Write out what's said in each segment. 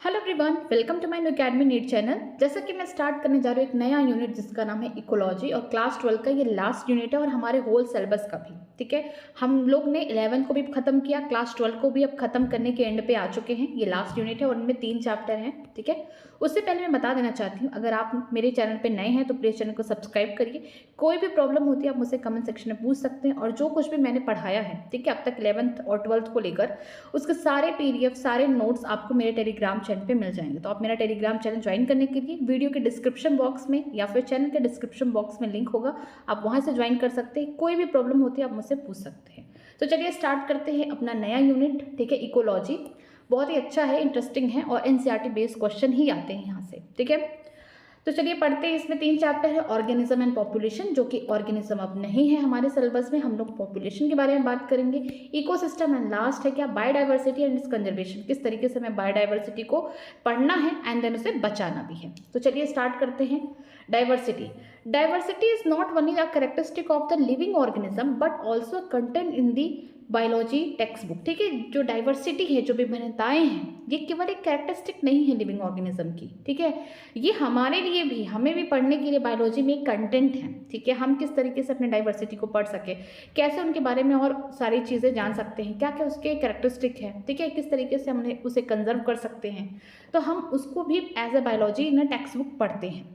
Hello everyone, welcome to my new academy NEET channel. जैसा कि मैं स्टार्ट करने जा रही हूँ एक नया यूनिट जिसका नाम है इकोलॉजी और क्लास 12 का ये लास्ट यूनिट है और हमारे होल सिलेबस का भी। ठीक है, हम लोग ने 11 को भी खत्म किया, क्लास 12 को भी अब खत्म करने के एंड पे आ चुके हैं। ये लास्ट यूनिट है और उनमें 3 चैप्टर हैं। ठीक है, उससे पहले मैं बता देना चाहती हूँ, अगर आप मेरे चैनल पर नए हैं तो प्लीज़ चैनल को सब्सक्राइब करिए। कोई भी प्रॉब्लम होती है आप मुझसे कमेंट सेक्शन में पूछ सकते हैं और जो कुछ भी मैंने पढ़ाया है, ठीक है, अब तक 11th और 12th को लेकर, उसके सारे PDF सारे नोट्स आपको मेरे टेलीग्राम चैनल पे मिल जाएंगे। तो आप मेरा टेलीग्राम चैनल ज्वाइन करने के लिए वीडियो के डिस्क्रिप्शन बॉक्स में या फिर चैनल के डिस्क्रिप्शन बॉक्स में लिंक होगा, आप वहां से ज्वाइन कर सकते हैं। कोई भी प्रॉब्लम होती है आप मुझसे पूछ सकते हैं। तो चलिए स्टार्ट करते हैं अपना नया यूनिट। ठीक है, इकोलॉजी बहुत ही अच्छा है, इंटरेस्टिंग है और NCERT बेस्ड क्वेश्चन ही आते हैं यहाँ से। ठीक है, तो चलिए पढ़ते हैं। इसमें 3 चैप्टर है, ऑर्गेनिज्म एंड पॉपुलेशन, जो कि ऑर्गेनिज्म अब नहीं है हमारे सिलेबस में, हम लोग पॉपुलेशन के बारे में बात करेंगे। इकोसिस्टम एंड लास्ट है क्या, बायोडाइवर्सिटी एंड इट्स कंजर्वेशन, किस तरीके से हमें बायोडाइवर्सिटी को पढ़ना है एंड देन उसे बचाना भी है। तो चलिए स्टार्ट करते हैं। Diversity is not only a characteristic of the living organism but also content in the biology text book. ठीक है, जो डाइवर्सिटी है, जो विभिन्नताएं हैं, ये केवल एक कैरेक्टरिस्टिक नहीं है लिविंग ऑर्गेनिज्म की। ठीक है, ये हमारे लिए भी, हमें भी पढ़ने के लिए बायोलॉजी में एक कंटेंट है। ठीक है, हम किस तरीके से अपने डाइवर्सिटी को पढ़ सके, कैसे उनके बारे में और सारी चीज़ें जान सकते हैं, क्या क्या उसके कैरेक्टरिस्टिक है, ठीक है, किस तरीके से हमने उसे कंजर्व कर सकते हैं, तो हम उसको भी as a biology in text book पढ़ते हैं।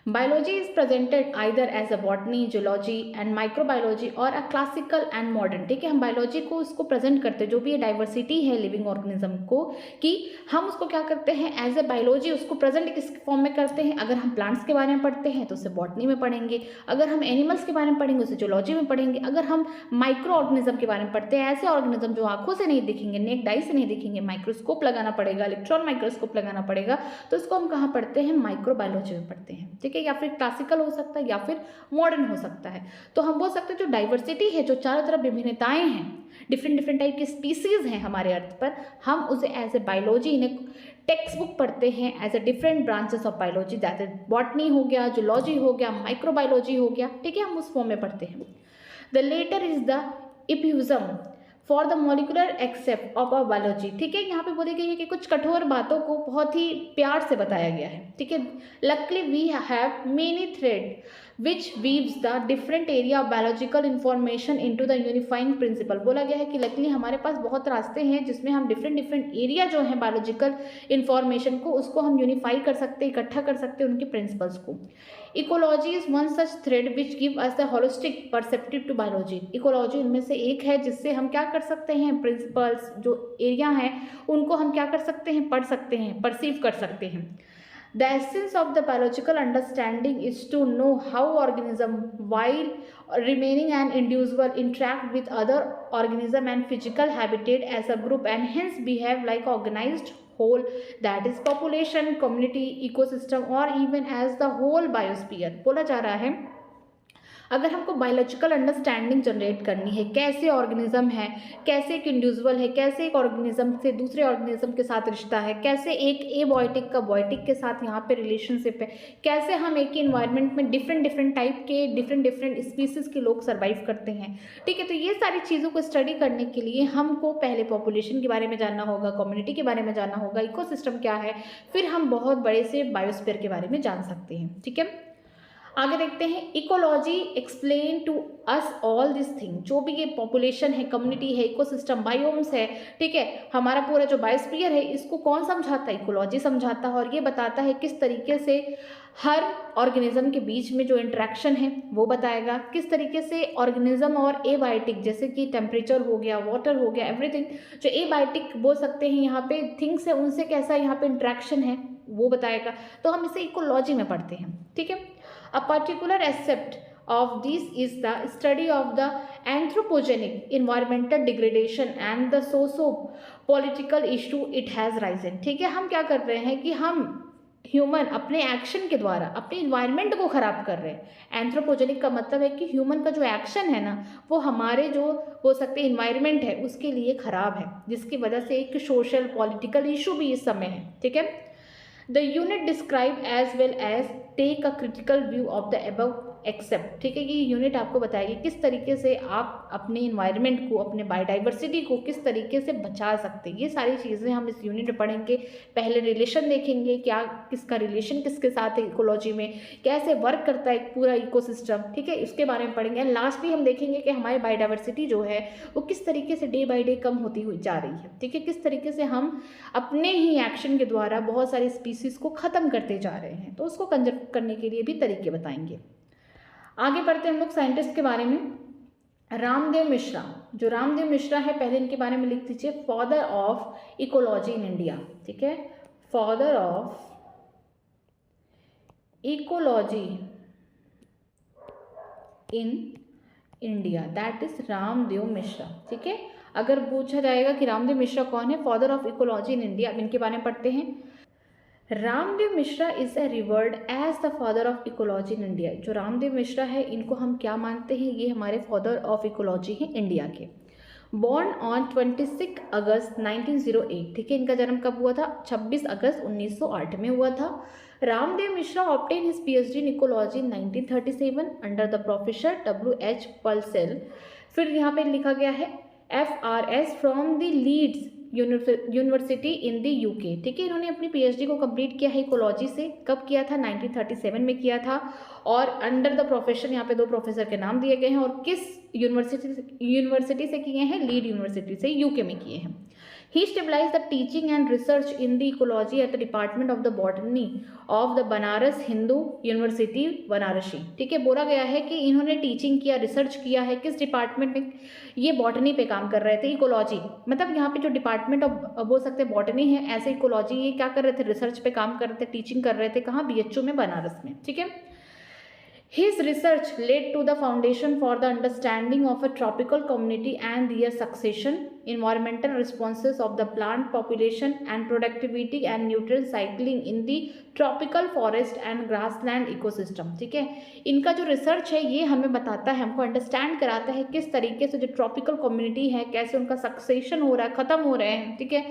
Biology is presented either as a botany, zoology and microbiology or a classical and modern। ठीक है, हम बायोलॉजी को उसको प्रेजेंट करते हैं, जो भी ये डाइवर्सिटी है लिविंग ऑर्गेनिज्म को, कि हम उसको क्या करते हैं एज ए बायोलॉजी उसको प्रेजेंट किस फॉर्म में करते हैं। अगर हम प्लांट्स के बारे में पढ़ते हैं तो उसे बॉटनी में पढ़ेंगे, अगर हम एनिमल्स के बारे में पढ़ेंगे उसे जोलॉजी में पढ़ेंगे, अगर हम माइक्रो ऑर्गेनिज्म के बारे में पढ़ते हैं, ऐसे ऑर्गेनिज्म जो आंखों से नहीं दिखेंगे, नेक डाई से नहीं दिखेंगे, माइक्रोस्कोप लगाना पड़ेगा, इलेक्ट्रॉन माइक्रोस्कोप लगाना पड़ेगा, तो इसको हम कहाँ पढ़ते हैं, माइक्रोबायोलॉजी में पढ़ते हैं। ठीक है, या फिर क्लासिकल हो सकता है या फिर मॉडर्न हो सकता है। तो हम बोल सकते हैं जो डाइवर्सिटी है, जो चारों तरफ विभिन्नताएं हैं, डिफरेंट टाइप की स्पीसीज हैं हमारे अर्थ पर, हम उसे as a biology in text book पढ़ते हैं as a different branches of biology, that is botany हो गया, जूलॉजी हो गया, माइक्रोबायोलॉजी हो गया। ठीक है, हम उस फॉर्म में पढ़ते हैं। The latter is the effusion for the molecular except of a biology. ठीक है, यहाँ पे बोली गई है कि कुछ कठोर बातों को बहुत ही प्यार से बताया गया है। ठीक है, luckily we have many thread which weaves the different area of biological information into the unifying principle. बोला गया है कि लकली हमारे पास बहुत रास्ते हैं जिसमें हम डिफरेंट एरिया जो है बायोलॉजिकल इन्फॉर्मेशन को, उसको हम यूनिफाई कर सकते हैं, इकट्ठा कर सकते हैं उनके प्रिंसिपल्स को। Ecology is one such thread which give us the holistic perceptive to biology. Ecology उनमें से एक है जिससे हम क्या कर सकते हैं, प्रिंसिपल्स जो एरिया हैं उनको हम क्या कर सकते हैं, पढ़ सकते हैं, परसीव कर सकते हैं। The essence of the biological understanding is to know how organism, while remaining an individual, interact with other organism and physical habitat as a group and hence behave like organized whole, that is population, community, ecosystem or even as the whole biosphere। बोला जा रहा है अगर हमको biological understanding generate करनी है, कैसे organism है, कैसे एक इंडिविजुअल है, कैसे एक ऑर्गेनिज्म से दूसरे ऑर्गेनिज्म के साथ रिश्ता है, कैसे एक एबायोटिक का बायोटिक के साथ यहाँ पे रिलेशनशिप है, कैसे हम एक ही इन्वायरमेंट में डिफरेंट टाइप के डिफरेंट स्पीसीज के लोग सर्वाइव करते हैं। ठीक है, तो ये सारी चीज़ों को स्टडी करने के लिए हमको पहले पॉपुलेशन के बारे में जानना होगा, कम्युनिटी के बारे में जानना होगा, इकोसिस्टम क्या है, फिर हम बहुत बड़े से बायोस्फीयर के बारे में जान सकते हैं। ठीक है, आगे देखते हैं। Ecology explain to us all this thing, जो भी ये पॉपुलेशन है, कम्युनिटी है, इकोसिस्टम, बायोम्स है, ठीक है, हमारा पूरा जो बायोस्फीयर है, इसको कौन समझाता है, इकोलॉजी समझाता है। और ये बताता है किस तरीके से हर ऑर्गेनिज्म के बीच में जो इंटरेक्शन है वो बताएगा, किस तरीके से ऑर्गेनिज्म और एबायोटिक, जैसे कि टेम्परेचर हो गया, वाटर हो गया, एवरीथिंग जो एबायोटिक बोल सकते हैं यहाँ पे थिंग्स है, उनसे कैसा यहाँ पे इंटरेक्शन है वो बताएगा। तो हम इसे इकोलॉजी में पढ़ते हैं। ठीक है, a particular aspect of this is the study of the anthropogenic environmental degradation and the socio-political issue it has risen। ठीक है, हम क्या कर रहे हैं कि हम ह्यूमन अपने एक्शन के द्वारा अपने इन्वायरमेंट को खराब कर रहे हैं। एंथ्रोपोजेनिक का मतलब है कि ह्यूमन का जो एक्शन है ना, वो हमारे जो हो सकते इन्वायरमेंट है उसके लिए खराब है, जिसकी वजह से एक सोशल पॉलिटिकल इशू भी इस समय है। ठीक है, The unit describe as well as take a critical view of the above except, ठीक है, ये यूनिट आपको बताएगी किस तरीके से आप अपने इन्वायरमेंट को, अपने बायोडाइवर्सिटी को किस तरीके से बचा सकते हैं। ये सारी चीज़ें हम इस यूनिट में पढ़ेंगे। पहले रिलेशन देखेंगे, क्या किसका रिलेशन किसके साथ है इकोलॉजी में, कैसे वर्क करता है एक पूरा इकोसिस्टम, ठीक है, इसके बारे में पढ़ेंगे। एंड लास्टली हम देखेंगे कि हमारी बायोडाइवर्सिटी जो है वो किस तरीके से डे बाय डे कम होती हुई जा रही है, ठीक है, किस तरीके से हम अपने ही एक्शन के द्वारा बहुत सारी स्पीसीज को ख़त्म करते जा रहे हैं, तो उसको कंजर्व करने के लिए भी तरीके बताएंगे। आगे बढ़ते हैं हम लोग साइंटिस्ट के बारे में। रामदेव मिश्रा, जो रामदेव मिश्रा है, पहले इनके बारे में लिख दीजिए, father of ecology in India, ठीक है, father of ecology in India, that is Ramdev Mishra, ठीक है। अगर पूछा जाएगा कि रामदेव मिश्रा कौन है, father of ecology in India, अब इनके बारे में पढ़ते हैं। Ramdeo Misra is a revered as the father of ecology in India. जो रामदेव मिश्रा है, इनको हम क्या मानते हैं, ये हमारे फादर ऑफ इकोलॉजी हैं इंडिया के। बॉर्न ऑन 26 अगस्त 1908, ठीक है, इनका जन्म कब हुआ था, 26 अगस्त 1908 में हुआ था। Ramdeo Misra obtain his PhD in ecology in 1937 under the professor WH Pearsall. फिर यहाँ पे लिखा गया है FRS from the Leeds university in the UK, ठीक है। इन्होंने अपनी PhD को कंप्लीट किया है इकोलॉजी से, कब किया था, 1937 में किया था। और अंडर द प्रोफेसर, यहाँ पे दो प्रोफेसर के नाम दिए गए हैं, और किस यूनिवर्सिटी से किए हैं, लीड यूनिवर्सिटी से, UK में किए हैं। He stabilized the teaching and research in the ecology at the Department of the Botany of the Banaras Hindu University Varanasi, ठीक है। बोला गया है कि इन्होंने टीचिंग किया, रिसर्च किया है, किस डिपार्टमेंट में, ये बॉटनी पे काम कर रहे थे, इकोलॉजी, मतलब यहाँ पे जो डिपार्टमेंट ऑफ बोल सकते हैं बॉटनी है, ऐसे इकोलॉजी ये क्या कर रहे थे, रिसर्च पे काम कर रहे थे, टीचिंग कर रहे थे, कहाँ, BHU में, बनारस में, ठीक है। His research led to the foundation for the understanding of a tropical community and their succession, environmental responses of the plant population and productivity and nutrient cycling in the tropical forest and grassland ecosystem, ठीक है। इनका जो research है ये हमें बताता है, हमको अंडरस्टैंड कराता है किस तरीके से जो ट्रॉपिकल कम्युनिटी है, कैसे उनका सक्सेशन हो रहा है, ख़त्म हो रहे हैं, ठीक है,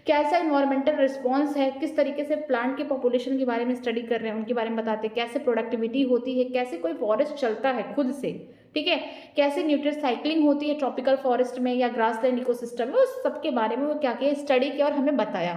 कैसा इन्वायरमेंटल रिस्पॉन्स है, किस तरीके से प्लांट के पॉपुलेशन के बारे में स्टडी कर रहे हैं, उनके बारे में बताते हैं, कैसे प्रोडक्टिविटी होती है, कैसे कोई फॉरेस्ट चलता है खुद से, ठीक है, कैसे न्यूट्रिएंट साइक्लिंग होती है ट्रॉपिकल फॉरेस्ट में या ग्रासलैंड इकोसिस्टम में, उस सब के बारे में वो क्या किया, स्टडी किया और हमें बताया।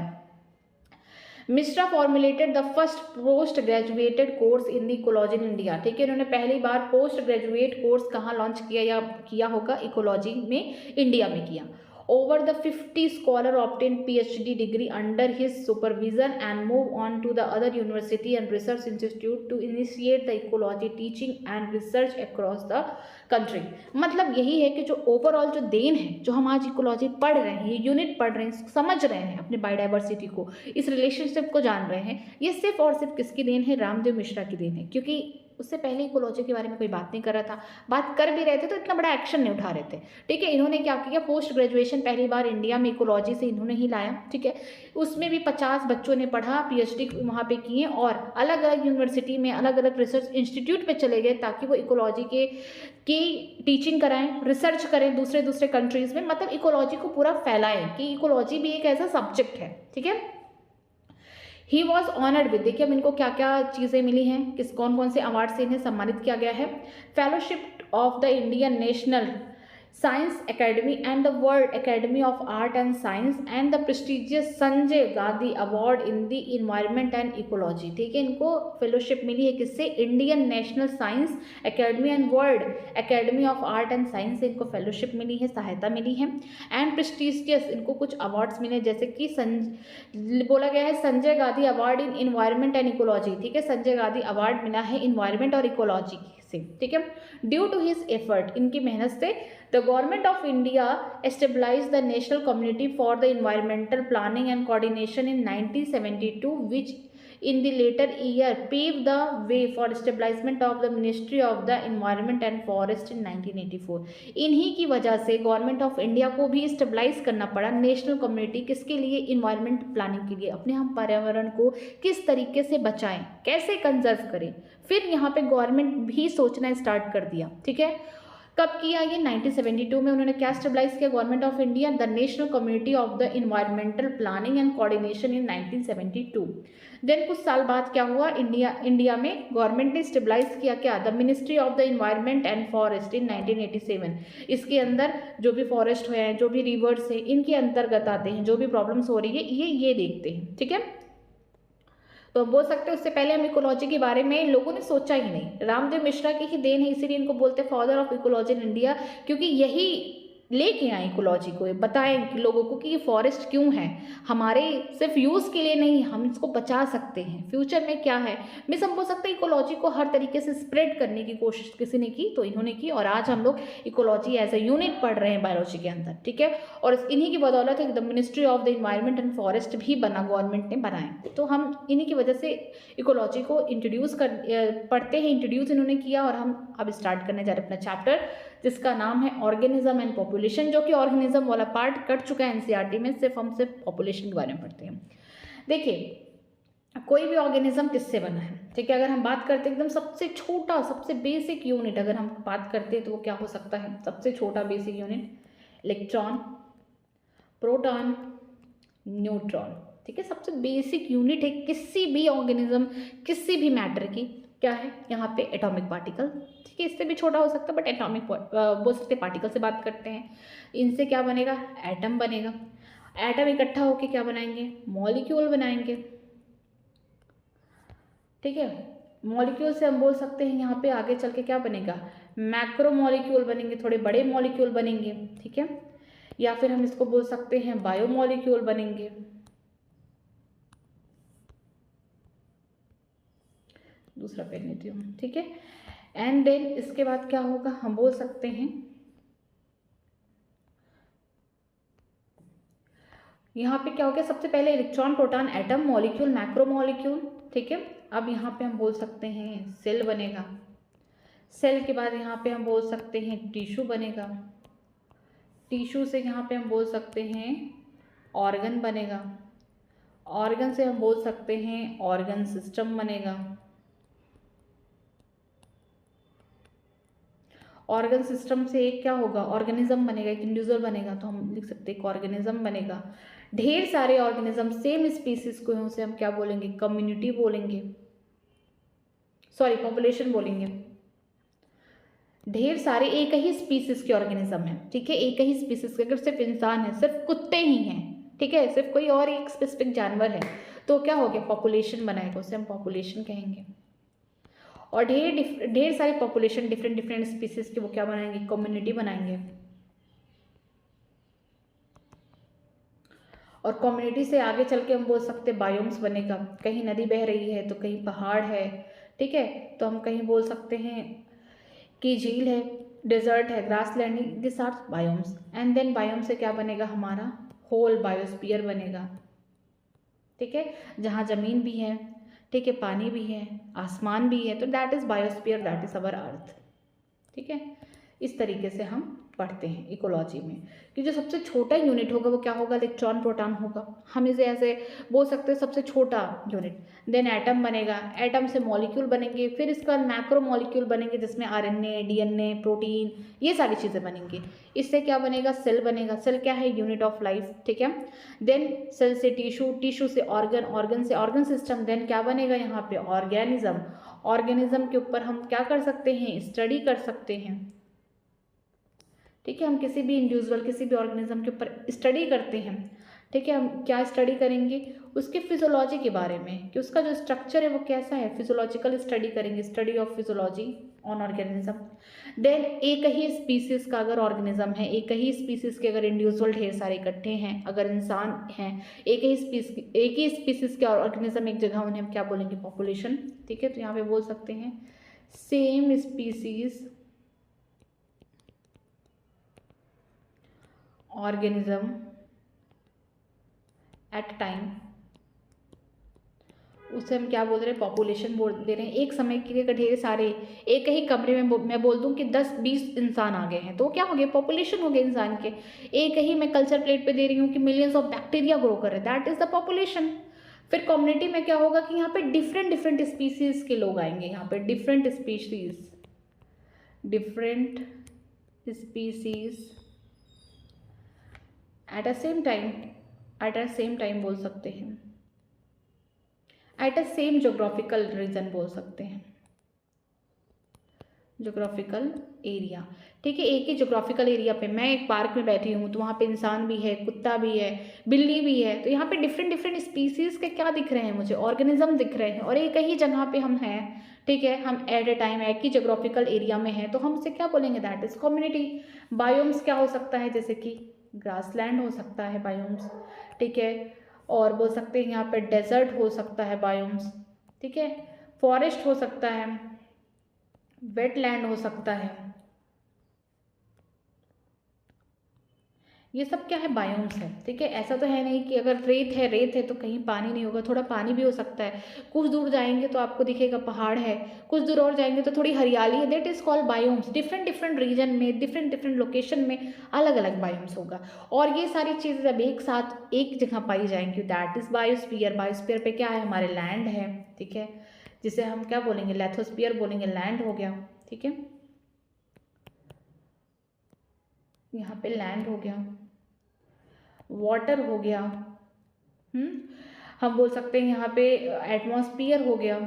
Mishra formulated the first post graduated course in the ecology in India, ठीक है, इन्होंने पहली बार पोस्ट ग्रेजुएट कोर्स कहाँ लॉन्च किया या किया होगा, इकोलॉजी में, इंडिया में किया। Over the 50 scholar obtained PhD degree under his supervision and move on to the other university and research institute to initiate the ecology teaching and research across the country। मतलब यही है कि जो overall जो then है, जो हम आज इकोलॉजी पढ़ रहे हैं, ये यूनिट पढ़ रहे हैं, समझ रहे हैं अपने बायोडाइवर्सिटी को, इस रिलेशनशिप को जान रहे हैं, ये सिर्फ और सिर्फ किसकी देन है, रामदेव मिश्रा की देन है। क्योंकि उससे पहले इकोलॉजी के बारे में कोई बात नहीं कर रहा था, बात कर भी रहे थे तो इतना बड़ा एक्शन नहीं उठा रहे थे, ठीक है। इन्होंने क्या किया, पोस्ट ग्रेजुएशन पहली बार इंडिया में इकोलॉजी से इन्होंने ही लाया, ठीक है। उसमें भी 50 बच्चों ने पढ़ा, PhD वहाँ पे किए और अलग अलग यूनिवर्सिटी में, अलग अलग रिसर्च इंस्टीट्यूट पे चले गए ताकि वो इकोलॉजी की टीचिंग कराएं, रिसर्च करें दूसरे कंट्रीज़ में, मतलब इकोलॉजी को पूरा फैलाएं कि इकोलॉजी भी एक ऐसा सब्जेक्ट है, ठीक है। ही वॉज ऑनर्ड विद, देखिए अब इनको क्या क्या चीज़ें मिली हैं, कौन कौन से अवार्ड से इन्हें सम्मानित किया गया है। Fellowship of the Indian national science academy and the world academy of art and science and the prestigious Sanjay Gandhi award in the environment and ecology, ठीक है। इनको फेलोशिप मिली है किससे, Indian national science academy and world academy of art and science से इनको fellowship मिली है, सहायता मिली है। एंड प्रेस्टिजियस, इनको कुछ अवार्ड्स मिले, जैसे कि बोला गया है Sanjay Gandhi award in environment and ecology, ठीक है, संजय गांधी अवार्ड मिला है इन्वायरमेंट और इकोलॉजी से, ठीक है। ड्यू टू हिज एफर्ट, इनकी मेहनत से, the government of India established the national community for the environmental planning and coordination in 1972 which in the later year paved the way for establishment of the Ministry of the Environment and Forest in 1984। इन्हीं की वजह से government of India को भी stabilise करना पड़ा national community, किसके लिए, इन्वायरमेंट प्लानिंग के लिए, अपने हम पर्यावरण को किस तरीके से बचाएं, कैसे कंजर्व करें। फिर यहाँ पे गवर्नमेंट भी सोचना स्टार्ट कर दिया, ठीक है। कब किया ये? 1972 में। उन्होंने क्या स्टेबलाइज किया? Government of India the national community of the environmental planning and coordination in 1972। Then कुछ साल बाद क्या हुआ? इंडिया में गवर्नमेंट ने स्टेबलाइज किया क्या? The ministry of the environment and forest इन 1987। इसके अंदर जो भी फॉरेस्ट हैं, जो भी रिवर्स है, इनके अंतर्गत आते हैं, जो भी प्रॉब्लम्स हो रही है ये देखते हैं, ठीक है। तो हम बोल सकते हैं उससे पहले हम इकोलॉजी के बारे में लोगों ने सोचा ही नहीं। रामदेव मिश्रा की ही देन है, इसीलिए इनको बोलते हैं father of ecology in India, क्योंकि यही लेके आए इकोलॉजी को, बताएं लोगों को कि ये फॉरेस्ट क्यों है, हमारे सिर्फ यूज़ के लिए नहीं, हम इसको बचा सकते हैं, फ्यूचर में क्या है। मिस हम बोल सकते हैं इकोलॉजी को हर तरीके से स्प्रेड करने की कोशिश किसी ने की तो इन्होंने की, और आज हम लोग इकोलॉजी एज ए यूनिट पढ़ रहे हैं बायोलॉजी के अंदर, ठीक है। और इन्हीं की बदौलत है the ministry of the environment and forest भी बना, गवर्नमेंट ने बनाए। तो हम इन्हीं की वजह से इकोलॉजी को इंट्रोड्यूस पढ़ते हैं, इंट्रोड्यूस इन्होंने किया। और हम अब स्टार्ट करने जा रहे हैं अपना चैप्टर, जिसका नाम है ऑर्गेनिज्म एंड पॉपुलेशन, जो कि ऑर्गेनिज्म वाला पार्ट कट चुका है एनसीईआरटी में। हम सिर्फ पॉपुलेशन के बारे में पढ़ते हैं। देखिए कोई भी ऑर्गेनिज्म किससे बना है, ठीक है। अगर हम बात करते हैं एकदम सबसे छोटा, सबसे बेसिक यूनिट अगर हम बात करते हैं तो वो क्या हो सकता है? सबसे छोटा basic unit electron, proton, neutron, ठीक है। सबसे बेसिक यूनिट है किसी भी ऑर्गेनिज्म, किसी भी मैटर की, क्या है यहाँ पे? एटॉमिक पार्टिकल, ठीक है। इससे भी छोटा हो सकता है बट एटॉमिक बोल सकते पार्टिकल से बात करते हैं। इनसे क्या बनेगा? एटम बनेगा। एटम इकट्ठा होकर क्या बनाएंगे? मॉलिक्यूल बनाएंगे, ठीक है। मॉलिक्यूल से हम बोल सकते हैं यहाँ पे आगे चल के क्या बनेगा? मैक्रो मॉलिक्यूल बनेंगे, थोड़े बड़े मॉलिक्यूल बनेंगे, ठीक है। या फिर हम इसको बोल सकते हैं बायो मॉलिक्यूल बनेंगे। दूसरा पेन लेती हूँ, ठीक है। एंड देन इसके बाद क्या होगा? हम बोल सकते हैं यहाँ पे क्या हो गया? सबसे पहले electron, proton, atom, molecule, macro molecule, ठीक है। अब यहाँ पे हम बोल सकते हैं सेल बनेगा। सेल के बाद यहाँ पे हम बोल सकते हैं टिश्यू बनेगा। टिश्यू से यहाँ पे हम बोल सकते हैं ऑर्गन बनेगा। ऑर्गन से हम बोल सकते हैं ऑर्गन सिस्टम बनेगा। ऑर्गन सिस्टम से एक क्या होगा? ऑर्गेनिज्म बनेगा, एक इंडिविजुअल बनेगा, तो हम लिख सकते हैं एक ऑर्गेनिज्म बनेगा। ढेर सारे ऑर्गेनिज्म सेम स्पीसीज को उसे हम क्या बोलेंगे? कम्युनिटी बोलेंगे, सॉरी पॉपुलेशन बोलेंगे। ढेर सारे एक ही स्पीसीज के ऑर्गेनिज्म है, ठीक है। एक ही स्पीसीज के, अगर सिर्फ इंसान है, सिर्फ कुत्ते ही हैं, ठीक है, सिर्फ कोई और एक स्पेसिफिक जानवर है, तो क्या हो गया? पॉपुलेशन बनाएगा, उसे हम पॉपुलेशन कहेंगे। और ढेर सारी पॉपुलेशन डिफरेंट डिफरेंट स्पीसीज की वो क्या बनाएंगे? कम्युनिटी बनाएंगे। और कम्युनिटी से आगे चल के हम बोल सकते हैं बायोम्स बनेगा। कहीं नदी बह रही है तो कहीं पहाड़ है, ठीक है, तो हम कहीं बोल सकते हैं कि झील है, डेजर्ट है, grass land, this are biomes. And then biome से क्या बनेगा? हमारा होल बायोस्फीयर बनेगा, ठीक है, जहाँ ज़मीन भी है, ठीक है, पानी भी है, आसमान भी है, तो that is biosphere, that is our earth, ठीक है। इस तरीके से हम पढ़ते हैं इकोलॉजी में कि जो सबसे छोटा यूनिट होगा वो क्या होगा? इलेक्ट्रॉन, प्रोटॉन होगा। हम इसे ऐसे बोल सकते हैं सबसे छोटा यूनिट। देन एटम बनेगा, एटम से मॉलिक्यूल बनेंगे, फिर इसका मैक्रो मॉलिक्यूल बनेंगे जिसमें आरएनए, डीएनए, प्रोटीन, ये सारी चीज़ें बनेंगी। इससे क्या बनेगा? सेल बनेगा। सेल क्या है? यूनिट ऑफ लाइफ, ठीक है। देन सेल से टिश्यू, टिश्यू से ऑर्गन, ऑर्गन से ऑर्गन सिस्टम। देन क्या बनेगा यहाँ पे? ऑर्गेनिज्म। ऑर्गेनिज्म के ऊपर हम क्या कर सकते हैं? स्टडी कर सकते हैं, ठीक है। हम किसी भी इंडिविजुअल, किसी भी ऑर्गेनिज्म के ऊपर स्टडी करते हैं, ठीक है। हम क्या स्टडी करेंगे? उसके फिजियोलॉजी के बारे में, कि उसका जो स्ट्रक्चर है वो कैसा है, फिजियोलॉजिकल स्टडी करेंगे, study of physiology on organism. Then एक ही स्पीसीज का अगर ऑर्गेनिज्म है, एक ही स्पीसीज के अगर इंडिविजुअल ढेर सारे इकट्ठे हैं, अगर इंसान हैं, एक ही स्पीसीज के ऑर्गेनिज्म एक जगह, उन्हें हम क्या बोलेंगे? पॉपुलेशन, ठीक है। तो यहाँ पे बोल सकते हैं same species organism at time, उसे हम क्या बोल रहे हैं? पॉपुलेशन बोल दे रहे हैं। एक समय के लिए ढेर सारे एक ही कमरे में मैं बोल दूं कि 10-20 इंसान आ गए हैं, तो क्या हो गया? पॉपुलेशन हो गया इंसान के। एक ही मैं कल्चर प्लेट पे दे रही हूँ कि मिलियंस ऑफ बैक्टीरिया ग्रो कर रहे हैं, दैट इज द पॉपुलेशन। फिर कम्युनिटी में क्या होगा कि यहाँ पे डिफरेंट डिफरेंट स्पीसीज के लोग आएंगे, यहाँ पे different species, different species at a same time बोल सकते हैं, at a same geographical region बोल सकते हैं, जोग्राफिकल एरिया। ठीक है, एक ही जोग्राफिकल एरिया पे, मैं एक पार्क में बैठी हूँ तो वहाँ पे इंसान भी है, कुत्ता भी है, बिल्ली भी है, तो यहाँ पे डिफरेंट डिफरेंट स्पीसीज के क्या दिख रहे हैं मुझे, ऑर्गेनिज्म दिख रहे हैं, और एक ही जगह पे हम हैं। ठीक है, हम एट ए टाइम एक ही जोग्राफिकल एरिया में हैं, तो हम उसे क्या बोलेंगे, दैट इज कम्युनिटी। बायोम्स क्या हो सकता है, जैसे कि ग्रासलैंड हो सकता है बायोम्स। ठीक है, और बोल सकते हैं यहाँ पे डेजर्ट हो सकता है बायोम्स। ठीक है, फॉरेस्ट हो सकता है, वेटलैंड हो सकता है, ये सब क्या है, बायोम्स है। ठीक है, ऐसा तो है नहीं कि अगर रेत है तो कहीं पानी नहीं होगा, थोड़ा पानी भी हो सकता है। कुछ दूर जाएंगे तो आपको दिखेगा पहाड़ है, कुछ दूर और जाएंगे तो थोड़ी हरियाली है, that is called biomes. Different different region में, डिफरेंट डिफरेंट लोकेशन में अलग अलग बायोम्स होगा, और ये सारी चीज़ें जब एक साथ एक जगह पाई जाएंगी, दैट इज बायोस्फीयर। बायोस्फीयर पे क्या है, हमारे लैंड है। ठीक है, जिसे हम क्या बोलेंगे, लेथोस्फीयर बोलेंगे, लैंड हो गया। ठीक है, यहाँ पे लैंड हो गया, वाटर हो गया, हम बोल सकते हैं यहाँ पे एटमॉस्फियर हो गया,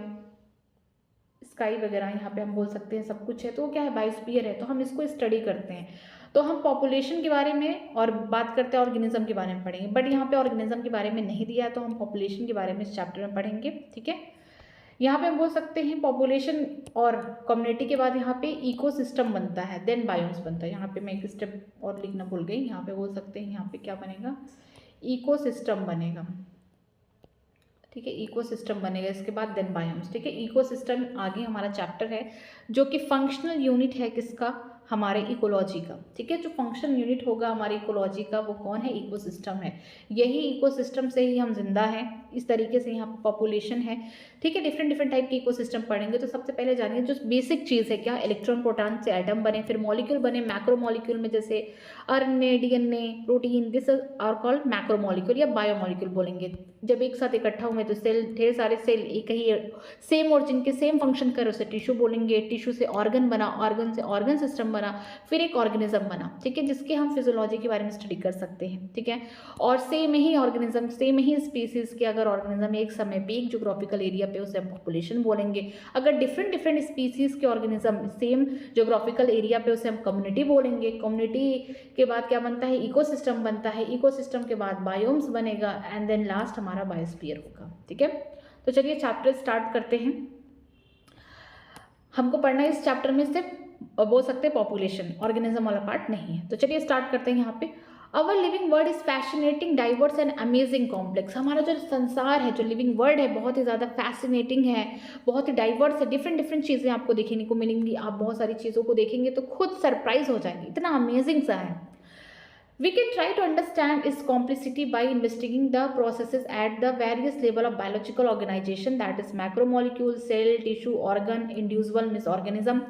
स्काई वगैरह यहाँ पे हम बोल सकते हैं, सब कुछ है, तो वो क्या है, बायोस्फीयर है। तो हम इसको स्टडी करते हैं, तो हम पॉपुलेशन के बारे में और बात करते हैं, ऑर्गेनिज्म के बारे में पढ़ेंगे, बट यहाँ पे ऑर्गेनिज्म के बारे में नहीं दिया, तो हम पॉपुलेशन के बारे में इस चैप्टर में पढ़ेंगे। ठीक है, यहाँ पे हम बोल सकते हैं पॉपुलेशन और कम्युनिटी के बाद यहाँ पे इकोसिस्टम बनता है, देन बायोम्स बनता है। यहाँ पे मैं एक स्टेप और लिखना भूल गई, यहाँ पे बोल सकते हैं, यहाँ पे क्या बनेगा, इकोसिस्टम बनेगा। ठीक है, इकोसिस्टम बनेगा, इसके बाद देन बायोम्स। ठीक है, इकोसिस्टम आगे हमारा चैप्टर है, जो कि फंक्शनल यूनिट है किसका, हमारे इकोलॉजी का। ठीक है, जो फंक्शनल यूनिट होगा हमारी इकोलॉजी का, वो कौन है, इकोसिस्टम है। यही इकोसिस्टम से ही हम जिंदा हैं, इस तरीके से यहाँ पॉपुलेशन है। ठीक है, डिफरेंट डिफरेंट टाइप के इकोसिस्टम पढ़ेंगे। तो सबसे पहले जानिए जो बेसिक चीज़ है, क्या, इलेक्ट्रॉन प्रोटॉन से एटम बने, फिर मॉलिक्यूल बने, मैक्रो मॉलिक्यूल में जैसे RNA, DNA, protein, this are called macro molecule या बायोमॉलिक्यूल बोलेंगे। जब एक साथ इकट्ठा हुए तो सेल, ढेर सारे सेल एक ही सेम ओरिजिन के सेम फंक्शन करे, उसे टिश्यू बोलेंगे। टिश्यू से ऑर्गन बना, ऑर्गन से ऑर्गन सिस्टम बना, फिर एक ऑर्गेनिज्म बना। ठीक है, जिसके हम फिजियोलॉजी के बारे में स्टडी कर सकते हैं। ठीक है, और सेम ही ऑर्गेनिज्म, सेम ही स्पीसीज के अगर ऑर्गेनिज्म एक समय पे एक जोग्राफिकल एरिया पे, उसे हम पॉपुलेशन बोलेंगे। अगर डिफरेंट डिफरेंट स्पीसीज के ऑर्गेनिज्म सेम जोग्राफिकल एरिया पे, उसे हम कम्युनिटी बोलेंगे। कम्युनिटी के बाद क्या बनता है, इकोसिस्टम बनता है। इकोसिस्टम के बाद बायोम्स बनेगा, एंड देन लास्ट हमारा बायोस्फीयर होगा। ठीक है, तो चलिए चैप्टर स्टार्ट करते हैं। हमको पढ़ना है इस चैप्टर में सिर्फ बोल सकते हैं पॉपुलेशन, ऑर्गेनिज्म वाला पार्ट नहीं है। तो चलिए स्टार्ट करते हैं। यहाँ पे our living world is fascinating, diverse and amazing complex. हमारा जो संसार है, जो लिविंग वर्ल्ड है, बहुत ही ज़्यादा फैसिनेटिंग है, बहुत ही डाइवर्स है। डिफरेंट डिफरेंट चीज़ें आपको देखने को मिलेंगी, आप बहुत सारी चीज़ों को देखेंगे तो खुद सरप्राइज हो जाएंगे, इतना अमेजिंग सा है। We can try to understand its complexity by investigating the processes at the various level of biological organization, that is macromolecule, cell, tissue, organ, individual means organism,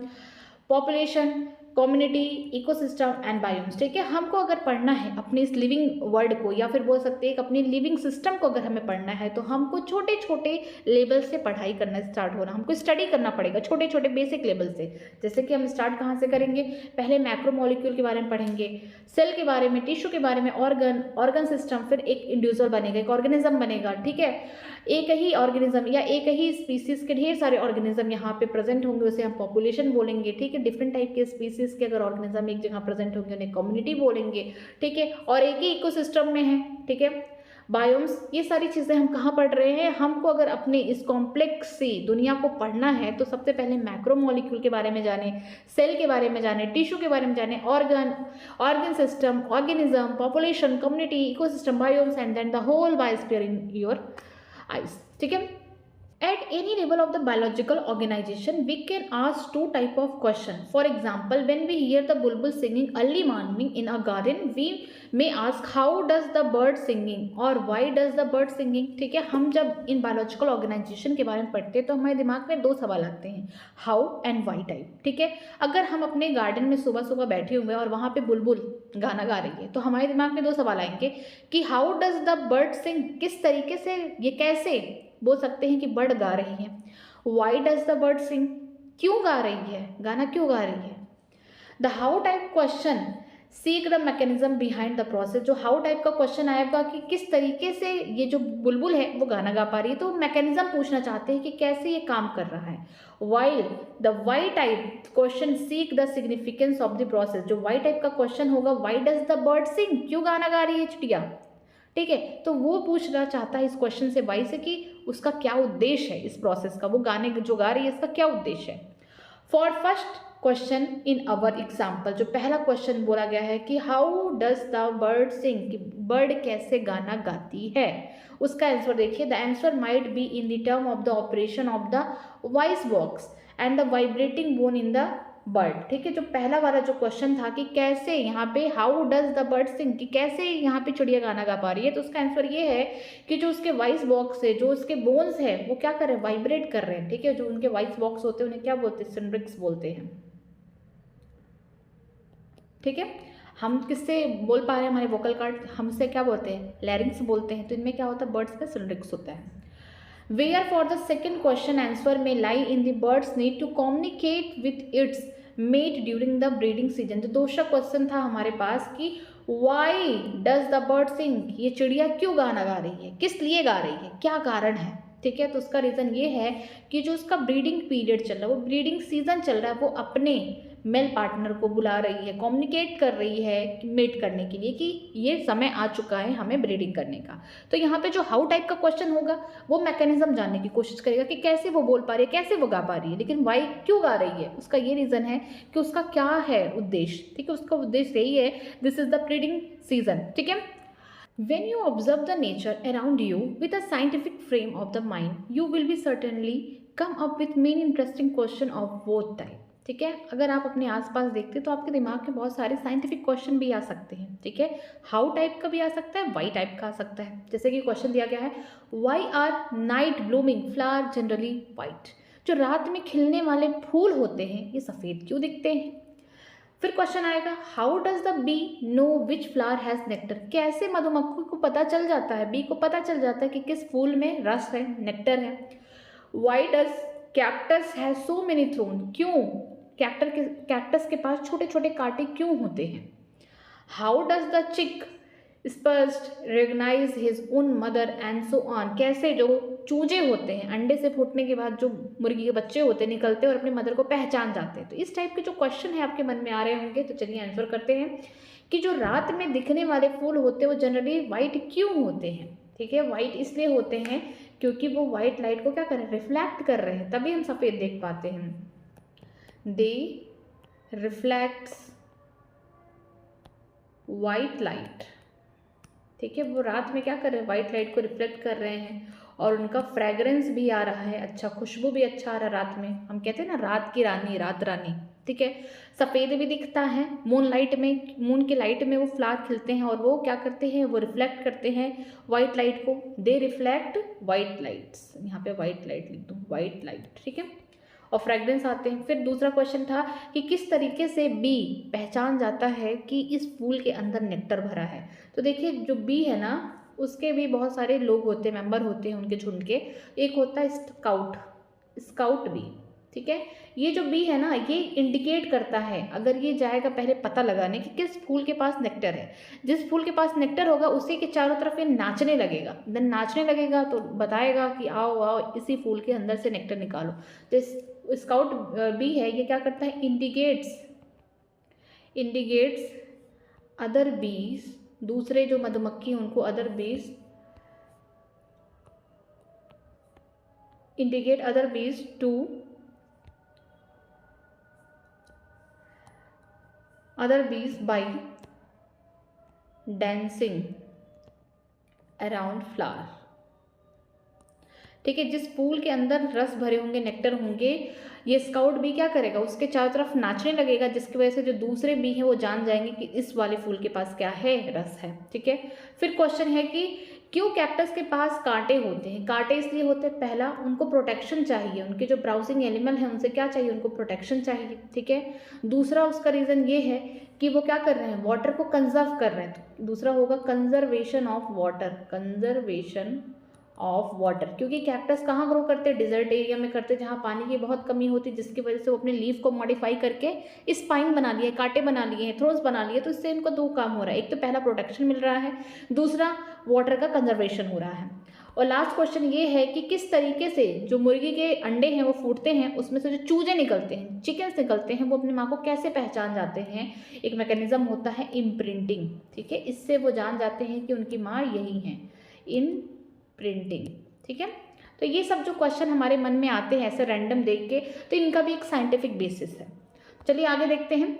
population, community, ecosystem and biomes. ठीक है, हमको अगर पढ़ना है अपने इस living world को, या फिर बोल सकते हैं अपनी लिविंग सिस्टम को अगर हमें पढ़ना है, तो हमको छोटे छोटे लेवल से पढ़ाई करना स्टार्ट होना, हमको स्टडी करना पड़ेगा छोटे छोटे बेसिक लेवल से। जैसे कि हम स्टार्ट कहाँ से करेंगे, पहले मैक्रो मॉलिक्यूल के बारे में पढ़ेंगे, सेल के बारे में, टिश्यू के बारे में, ऑर्गन सिस्टम, फिर एक इंडिविजुअल बनेगा, एक ऑर्गेनिज्म बनेगा। ठीक है, एक ही ऑर्गेनिज्म या एक ही स्पीसीज के ढेर सारे ऑर्गेनिज्म यहाँ पे प्रेजेंट होंगे, उसे हम पॉपुलेशन बोलेंगे। ठीक है, डिफरेंट टाइप के स्पीसीज के अगर ऑर्गेनिज्म एक जगह प्रेजेंट होंगे, उन्हें कम्युनिटी बोलेंगे। ठीक है, और एक ही इकोसिस्टम में है। ठीक है, बायोम्स, ये सारी चीज़ें हम कहाँ पढ़ रहे हैं, हमको अगर अपने इस कॉम्प्लेक्स सी दुनिया को पढ़ना है तो सबसे पहले मैक्रो मॉलिक्यूल के बारे में जाने, सेल के बारे में जाने, टिश्यू के बारे में जाने, organ system, organism, population, community, ecosystem, biomes, and then the whole biosphere in your eyes. ठीक है, at any level of the biological organization we can ask two type of question. For example, when we hear the bulbul singing early morning in a garden, we may ask how does the bird singing or why does the bird singing. ठीक है, हम जब in biological organisation के बारे में पढ़ते हैं तो हमारे दिमाग में दो सवाल आते हैं, हाउ एंड वाई टाइप। ठीक है, अगर हम अपने गार्डन में सुबह सुबह बैठे हुए हैं और वहाँ पे बुलबुल गाना गा रही है, तो हमारे दिमाग में दो सवाल आएंगे कि हाउ डज द बर्ड सिंग, किस तरीके से, ये कैसे बोल सकते हैं कि बर्ड गा रही है। Why does the bird sing, क्यों गा रही है, गाना क्यों गा रही है। The how type question seek the mechanism behind the process. जो हाउ टाइप का क्वेश्चन आएगा कि किस तरीके से ये जो बुलबुल है वो गाना गा पा रही है, तो मैकेनिज्म पूछना चाहते हैं कि कैसे ये काम कर रहा है। While the why type question seek the significance of the process. जो वाई टाइप का क्वेश्चन होगा, why does the bird sing, क्यों गाना गा रही है चिड़िया, ठीक है, तो वो पूछना चाहता है इस क्वेश्चन से वाई से कि उसका क्या उद्देश्य है इस प्रोसेस का, वो गाने जो गा रही है इसका क्या उद्देश्य है। For first question in our example, जो पहला क्वेश्चन बोला गया है कि हाउ डज द बर्ड सिंग, कि बर्ड कैसे गाना गाती है, उसका आंसर देखिए। The answer might be in the term of the operation of the voice box and the vibrating bone in the bird, ठीक है। जो पहला वाला जो क्वेश्चन था कि कैसे यहाँ पे हाउ डज द बर्ड सिंग, कि कैसे यहाँ पे चिड़िया गाना गा पा रही है, तो उसका आंसर ये है कि जो उसके वॉइस बॉक्स है, जो उसके बोन्स है, वो क्या कर रहे हैं, वाइब्रेट कर रहे हैं, ठीक है। जो उनके वॉइस बॉक्स होते हैं उन्हें क्या बोलते हैं, सिंड्रिक्स बोलते हैं, ठीक है। हम किससे बोल पा रहे हैं, हमारे वोकल कार्ड हमसे क्या बोलते हैं, लैरिंग्स बोलते हैं, तो इनमें क्या होता है, बर्ड्स का सिंड्रिक्स होता है। Where for the second question answer में lie in the birds need to communicate with its mate during the breeding season. तो दूसरा क्वेश्चन था हमारे पास कि why does the bird sing, ये चिड़िया क्यों गाना गा रही है, किस लिए गा रही है, क्या कारण है, ठीक है। तो उसका रीज़न ये है कि जो उसका ब्रीडिंग पीरियड चल रहा है, वो ब्रीडिंग सीजन चल रहा है, वो अपने मेल पार्टनर को बुला रही है, कम्युनिकेट कर रही है मेट करने के लिए कि ये समय आ चुका है हमें ब्रीडिंग करने का। तो यहाँ पे जो हाउ टाइप का क्वेश्चन होगा वो मैकेनिज्म जानने की कोशिश करेगा कि कैसे वो बोल पा रही है, कैसे वो गा पा रही है, लेकिन वाई क्यों गा रही है, उसका ये रीज़न है कि उसका क्या है उद्देश्य, ठीक है। उसका उद्देश्य यही है, this is the breeding season, ठीक है। When you observe the nature around you with a scientific frame of the mind, you will be certainly come up with many interesting question of both type, ठीक है। अगर आप अपने आसपास देखते तो आपके दिमाग में बहुत सारे साइंटिफिक क्वेश्चन भी आ सकते हैं, ठीक है। हाउ टाइप का भी आ सकता है, वाई टाइप का आ सकता है। जैसे कि क्वेश्चन दिया गया है, why are night blooming flower generally white, जो रात में खिलने वाले फूल होते हैं ये सफ़ेद क्यों दिखते हैं। फिर क्वेश्चन आएगा, how does the be know which flower has nectar, कैसे मधुमक्खी को पता चल जाता है, बी को पता चल जाता है कि किस फूल में रस है, नेक्टर है। Why does cactus has so many thorn, क्यों कैक्टस के पास छोटे छोटे कांटे क्यों होते हैं। हाउ डज द चिक स्पष्ट recognize his own mother and so on, कैसे जो चूजे होते हैं अंडे से फूटने के बाद जो मुर्गी के बच्चे होते हैं निकलते हैं और अपनी मदर को पहचान जाते हैं। तो इस टाइप के जो क्वेश्चन है आपके मन में आ रहे होंगे, तो चलिए आंसर करते हैं कि जो रात में दिखने वाले फूल होते हैं वो जनरली वाइट क्यों होते हैं, ठीक है। वाइट इसलिए होते हैं क्योंकि वो वाइट लाइट को क्या कर रहे हैं, रिफ्लेक्ट कर रहे हैं, तभी हम सफ़ेद देख पाते हैं। दे रिफ्लेक्ट्स वाइट लाइट, ठीक है। वो रात में क्या कर रहे हैं, वाइट लाइट को रिफ्लेक्ट कर रहे हैं और उनका फ्रेगरेंस भी आ रहा है, अच्छा खुशबू भी अच्छा आ रहा है रात में। हम कहते हैं ना रात की रानी, रात रानी, ठीक है। सफ़ेद भी दिखता है, मून लाइट में, मून की लाइट में वो फ्लावर खिलते हैं और वो क्या करते हैं, वो रिफ्लेक्ट करते हैं वाइट लाइट को। दे रिफ्लेक्ट वाइट लाइट्स, यहाँ पे वाइट लाइट लिख दूँ, वाइट लाइट, ठीक है। और फ्रेगरेंस आते हैं। फिर दूसरा क्वेश्चन था कि किस तरीके से बी पहचान जाता है कि इस फूल के अंदर नेक्टर भरा है। तो देखिए जो बी है ना, उसके भी बहुत सारे लोग होते हैं, मेंबर होते हैं उनके झुंड के। एक होता है स्काउट बी, ठीक है। ये जो बी है ना, ये इंडिकेट करता है, अगर ये जाएगा पहले पता लगाने कि किस फूल के पास नेक्टर है। जिस फूल के पास नेक्टर होगा उसी के चारों तरफ ये नाचने लगेगा, देन नाचने लगेगा तो बताएगा कि आओ आओ इसी फूल के अंदर से नेक्टर निकालो। तो स्काउट बी है, ये क्या करता है, इंडिकेट्स अदर बीज, दूसरे जो मधुमक्खी उनको अदर बीज इंडिकेट अदर बीज to other bees by dancing around flower, ठीक है। जिस फूल के अंदर रस भरे होंगे, नेक्टर होंगे, ये स्काउट बी क्या करेगा, उसके चारों तरफ नाचने लगेगा, जिसकी वजह से जो दूसरे बी हैं वो जान जाएंगे कि इस वाले फूल के पास क्या है, रस है, ठीक है। फिर क्वेश्चन है कि क्यों कैक्टस के पास कांटे होते हैं। कांटे इसलिए होते हैं, पहला उनको प्रोटेक्शन चाहिए, उनके जो ब्राउजिंग एनिमल हैं उनसे क्या चाहिए, उनको प्रोटेक्शन चाहिए, ठीक है। दूसरा उसका रीज़न ये है कि वो क्या कर रहे हैं, वाटर को कंजर्व कर रहे हैं। तो दूसरा होगा conservation of water, conservation of water, क्योंकि कैक्टस कहाँ ग्रो करते हैं, डिजर्ट एरिया में करते हैं जहाँ पानी की बहुत कमी होती है, जिसकी वजह से वो अपने लीफ को मॉडिफाई करके स्पाइन बना लिए, कांटे बना लिए हैं, थ्रोन्स बना लिए। तो इससे इनको दो काम हो रहा है, एक तो पहला प्रोटेक्शन मिल रहा है, दूसरा वाटर का कंजर्वेशन हो रहा है। और लास्ट क्वेश्चन ये है कि किस तरीके से जो मुर्गी के अंडे हैं वो फूटते हैं, उसमें से जो चूजे निकलते हैं, चिकन्स निकलते हैं, वो अपनी माँ को कैसे पहचान जाते हैं। एक मैकेनिज्म होता है इम्प्रिंटिंग, ठीक है, इससे वो जान जाते हैं कि उनकी माँ यही है, इम्प्रिंटिंग, ठीक है। तो ये सब जो क्वेश्चन हमारे मन में आते हैं ऐसे रैंडम देख के, तो इनका भी एक साइंटिफिक बेसिस है। चलिए आगे देखते हैं।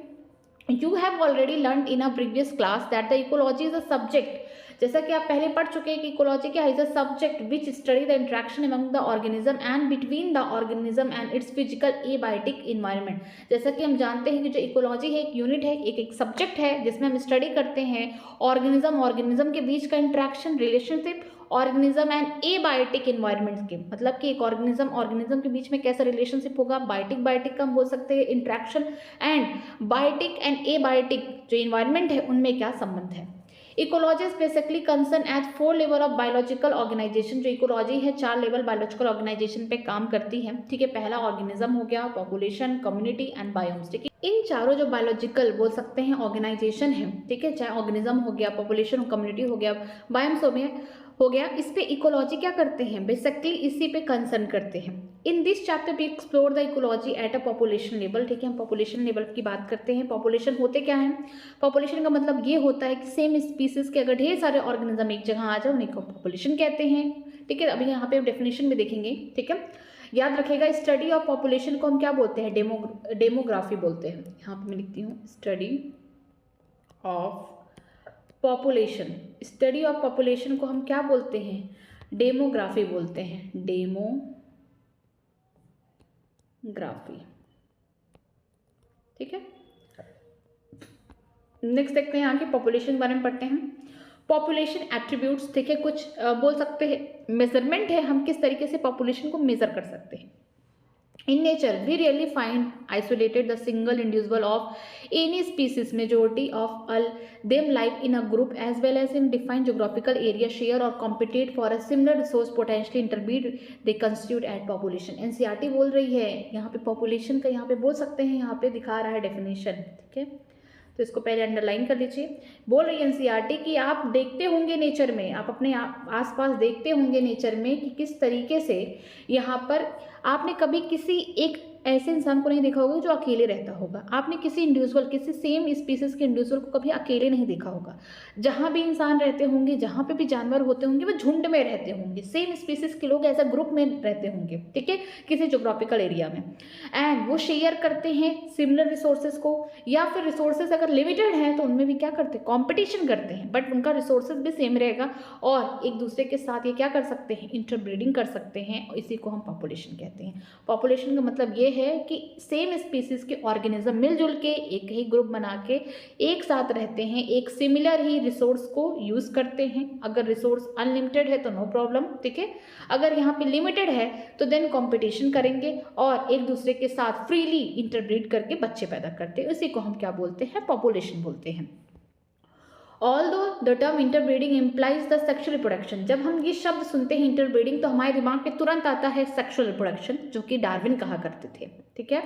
You have already learn in a previous class that the ecology is a subject, जैसा कि आप पहले पढ़ चुके हैं कि इकोलॉजी क्या है, is a subject which study the interaction among the organism and between the organism and it's physical abiotic environment. जैसा कि हम जानते हैं कि जो इकोलॉजी है एक यूनिट है, एक सब्जेक्ट है जिसमें हम स्टडी करते हैं ऑर्गेनिज्म के बीच का interaction, relationship, organism and abiotic environment के, मतलब कि एक ऑर्गेनिज्म के बीच में कैसा रिलेशनशिप होगा, बायोटिक का हम बोल सकते हैं interaction, and biotic and abiotic जो इन्वायरमेंट है उनमें क्या संबंध है। Ecology is basically concern at 4 level of biological organization. जो इकोलॉजी है 4 लेवल बायोलॉजिकल ऑर्गेनाइजेशन पे काम करती है, ठीक है। पहला ऑर्गेनिज्म हो गया, पॉपुलेशन, कम्युनिटी एंड बायोम्स, ठीक है। इन चारों जो बायोलॉजिकल बोल सकते हैं ऑर्गेनाइजेशन है, ठीक है, चाहे ऑर्गेनिज्म हो गया, पॉपुलेशन, कम्युनिटी हो गया, बायोम्स हो गया, इस पे इकोलॉजी क्या करते हैं, बेसिकली इसी पे कंसर्न करते हैं। In this chapter we explore the ecology at a population level, ठीक है, हम पॉपुलेशन लेवल की बात करते हैं। पॉपुलेशन होते क्या है, पॉपुलेशन का मतलब ये होता है कि सेम स्पीसीज के अगर ढेर सारे ऑर्गेनिज्म एक जगह आ जाए उन्हीं को पॉपुलेशन कहते हैं, ठीक है। अभी यहाँ पे डेफिनेशन भी देखेंगे, ठीक है। याद रखेगा स्टडी ऑफ पॉपुलेशन को हम क्या बोलते हैं, डेमोग्राफी बोलते हैं। यहाँ पे मैं लिखती हूँ study of population, study of population को हम क्या बोलते हैं, डेमोग्राफी बोलते हैं, डेमोग्राफी, ठीक है। नेक्स्ट देखते हैं यहाँ की पॉपुलेशन के बारे में पढ़ते हैं। पॉपुलेशन एट्रीब्यूट्स, ठीक है, कुछ बोल सकते हैं मेजरमेंट है, हम किस तरीके से पॉपुलेशन को मेजर कर सकते हैं। In nature, we rarely find isolated the single individual of any species. Majority of all them live in a group as well as in defined geographical area, share or compete for a similar resource, potentially interbreed. They constitute at population. NCERT बोल रही है यहाँ पे population का, यहाँ पे बोल सकते हैं, यहाँ पे दिखा रहा है definition, ठीक है, तो इसको पहले अंडरलाइन कर लीजिए। बोल रही है एनसीईआरटी कि आप देखते होंगे नेचर में, आप अपने आसपास देखते होंगे नेचर में कि किस तरीके से यहाँ पर आपने कभी किसी एक ऐसे इंसान को नहीं देखा होगा जो अकेले रहता होगा, आपने किसी इंडिविजुअल, किसी सेम स्पीसीज के इंडिविजुअल को कभी अकेले नहीं देखा होगा। जहाँ भी इंसान रहते होंगे, जहाँ पे भी जानवर होते होंगे, वो झुंड में रहते होंगे, सेम स्पीसीज के लोग ऐसा ग्रुप में रहते होंगे, ठीक है, किसी जोग्राफिकल एरिया में। एंड वो शेयर करते हैं सिमिलर रिसोर्सेज को, या फिर रिसोर्सेज अगर लिमिटेड हैं तो उनमें भी क्या करते हैं, कॉम्पिटिशन करते हैं, बट उनका रिसोर्सेज भी सेम रहेगा और एक दूसरे के साथ ये क्या कर सकते हैं, इंटरब्रीडिंग कर सकते हैं। इसी को हम पॉपुलेशन कहते हैं। पॉपुलेशन का मतलब ये है कि सेम स्पीसीज के ऑर्गेनिज्म मिलजुल के एक ही ग्रुप बना के एक साथ रहते हैं, एक सिमिलर ही रिसोर्स को यूज करते हैं। अगर रिसोर्स अनलिमिटेड है तो नो प्रॉब्लम, ठीक है। अगर यहाँ पे लिमिटेड है तो देन कंपटीशन करेंगे और एक दूसरे के साथ फ्रीली इंटरब्रीड करके बच्चे पैदा करते हैं। इसी को हम क्या बोलते हैं, पॉपुलेशन बोलते हैं। Although the term interbreeding implies the sexual reproduction, जब हम ये शब्द सुनते हैं इंटरब्रीडिंग तो हमारे दिमाग में तुरंत आता है सेक्सुअल रिप्रोडक्शन, जो कि डार्विन कहा करते थे, ठीक है।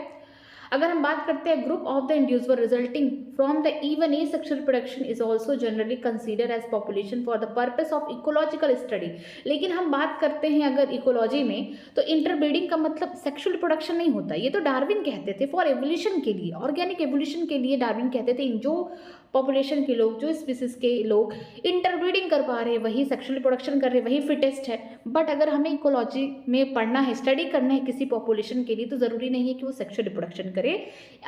अगर हम बात करते हैं group of the individual resulting from the even asexual reproduction is also generally consider as population for the purpose of ecological study. लेकिन हम बात करते हैं अगर इकोलॉजी में तो इंटरब्रीडिंग का मतलब सेक्सुअल रिप्रोडक्शन नहीं होता, ये तो डार्विन कहते थे फॉर एवोल्यूशन के लिए, ऑर्गेनिक एवोल्यूशन के लिए डार्विन कहते थे जो पॉपुलेशन के लोग, जो स्पीसीज के लोग इंटरब्रीडिंग कर पा रहे हैं वही सेक्सुअल रिप्रोडक्शन कर रहे हैं, वही फिटेस्ट है। बट अगर हमें इकोलॉजी में पढ़ना है, स्टडी करना है किसी पॉपुलेशन के लिए, तो ज़रूरी नहीं है कि वो सेक्सुअल रिप्रोडक्शन करे।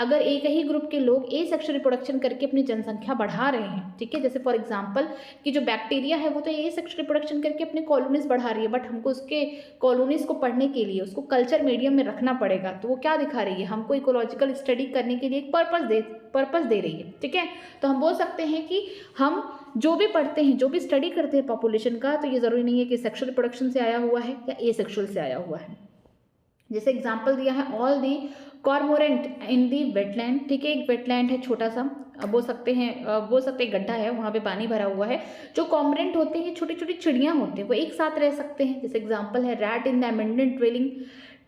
अगर एक ही ग्रुप के लोग ए सेक्सुअल रिप्रोडक्शन करके अपनी जनसंख्या बढ़ा रहे हैं, ठीक है, जैसे फॉर एग्जाम्पल कि जो बैक्टीरिया है वो तो ए सेक्सुअल रिप्रोडक्शन करके अपने कॉलोनीज बढ़ा रही है, बट हमको उसके कॉलोनीज को पढ़ने के लिए उसको कल्चर मीडियम में रखना पड़ेगा, तो वो क्या दिखा रही है, हमको इकोलॉजिकल स्टडी करने के लिए एक पर्पस दे रही है, ठीक है। तो हम बोल सकते हैं कि हम जो भी पढ़ते हैं, जो भी स्टडी करते हैं पॉपुलेशन का, तो ये ज़रूरी नहीं है कि सेक्सुअल रिप्रोडक्शन से आया हुआ है या ए सेक्सुअल से आया हुआ है। जैसे एग्जाम्पल दिया है all the cormorant in the wetland, ठीक है, एक वेटलैंड है छोटा सा, बोल सकते हैं गड्ढा है, वहाँ पे पानी भरा हुआ है। जो कॉर्मोरेंट होते हैं छोटी छोटी चिड़ियाँ होते हैं, वो एक साथ रह सकते हैं। जैसे एग्जाम्पल है rat in the abundant dwelling,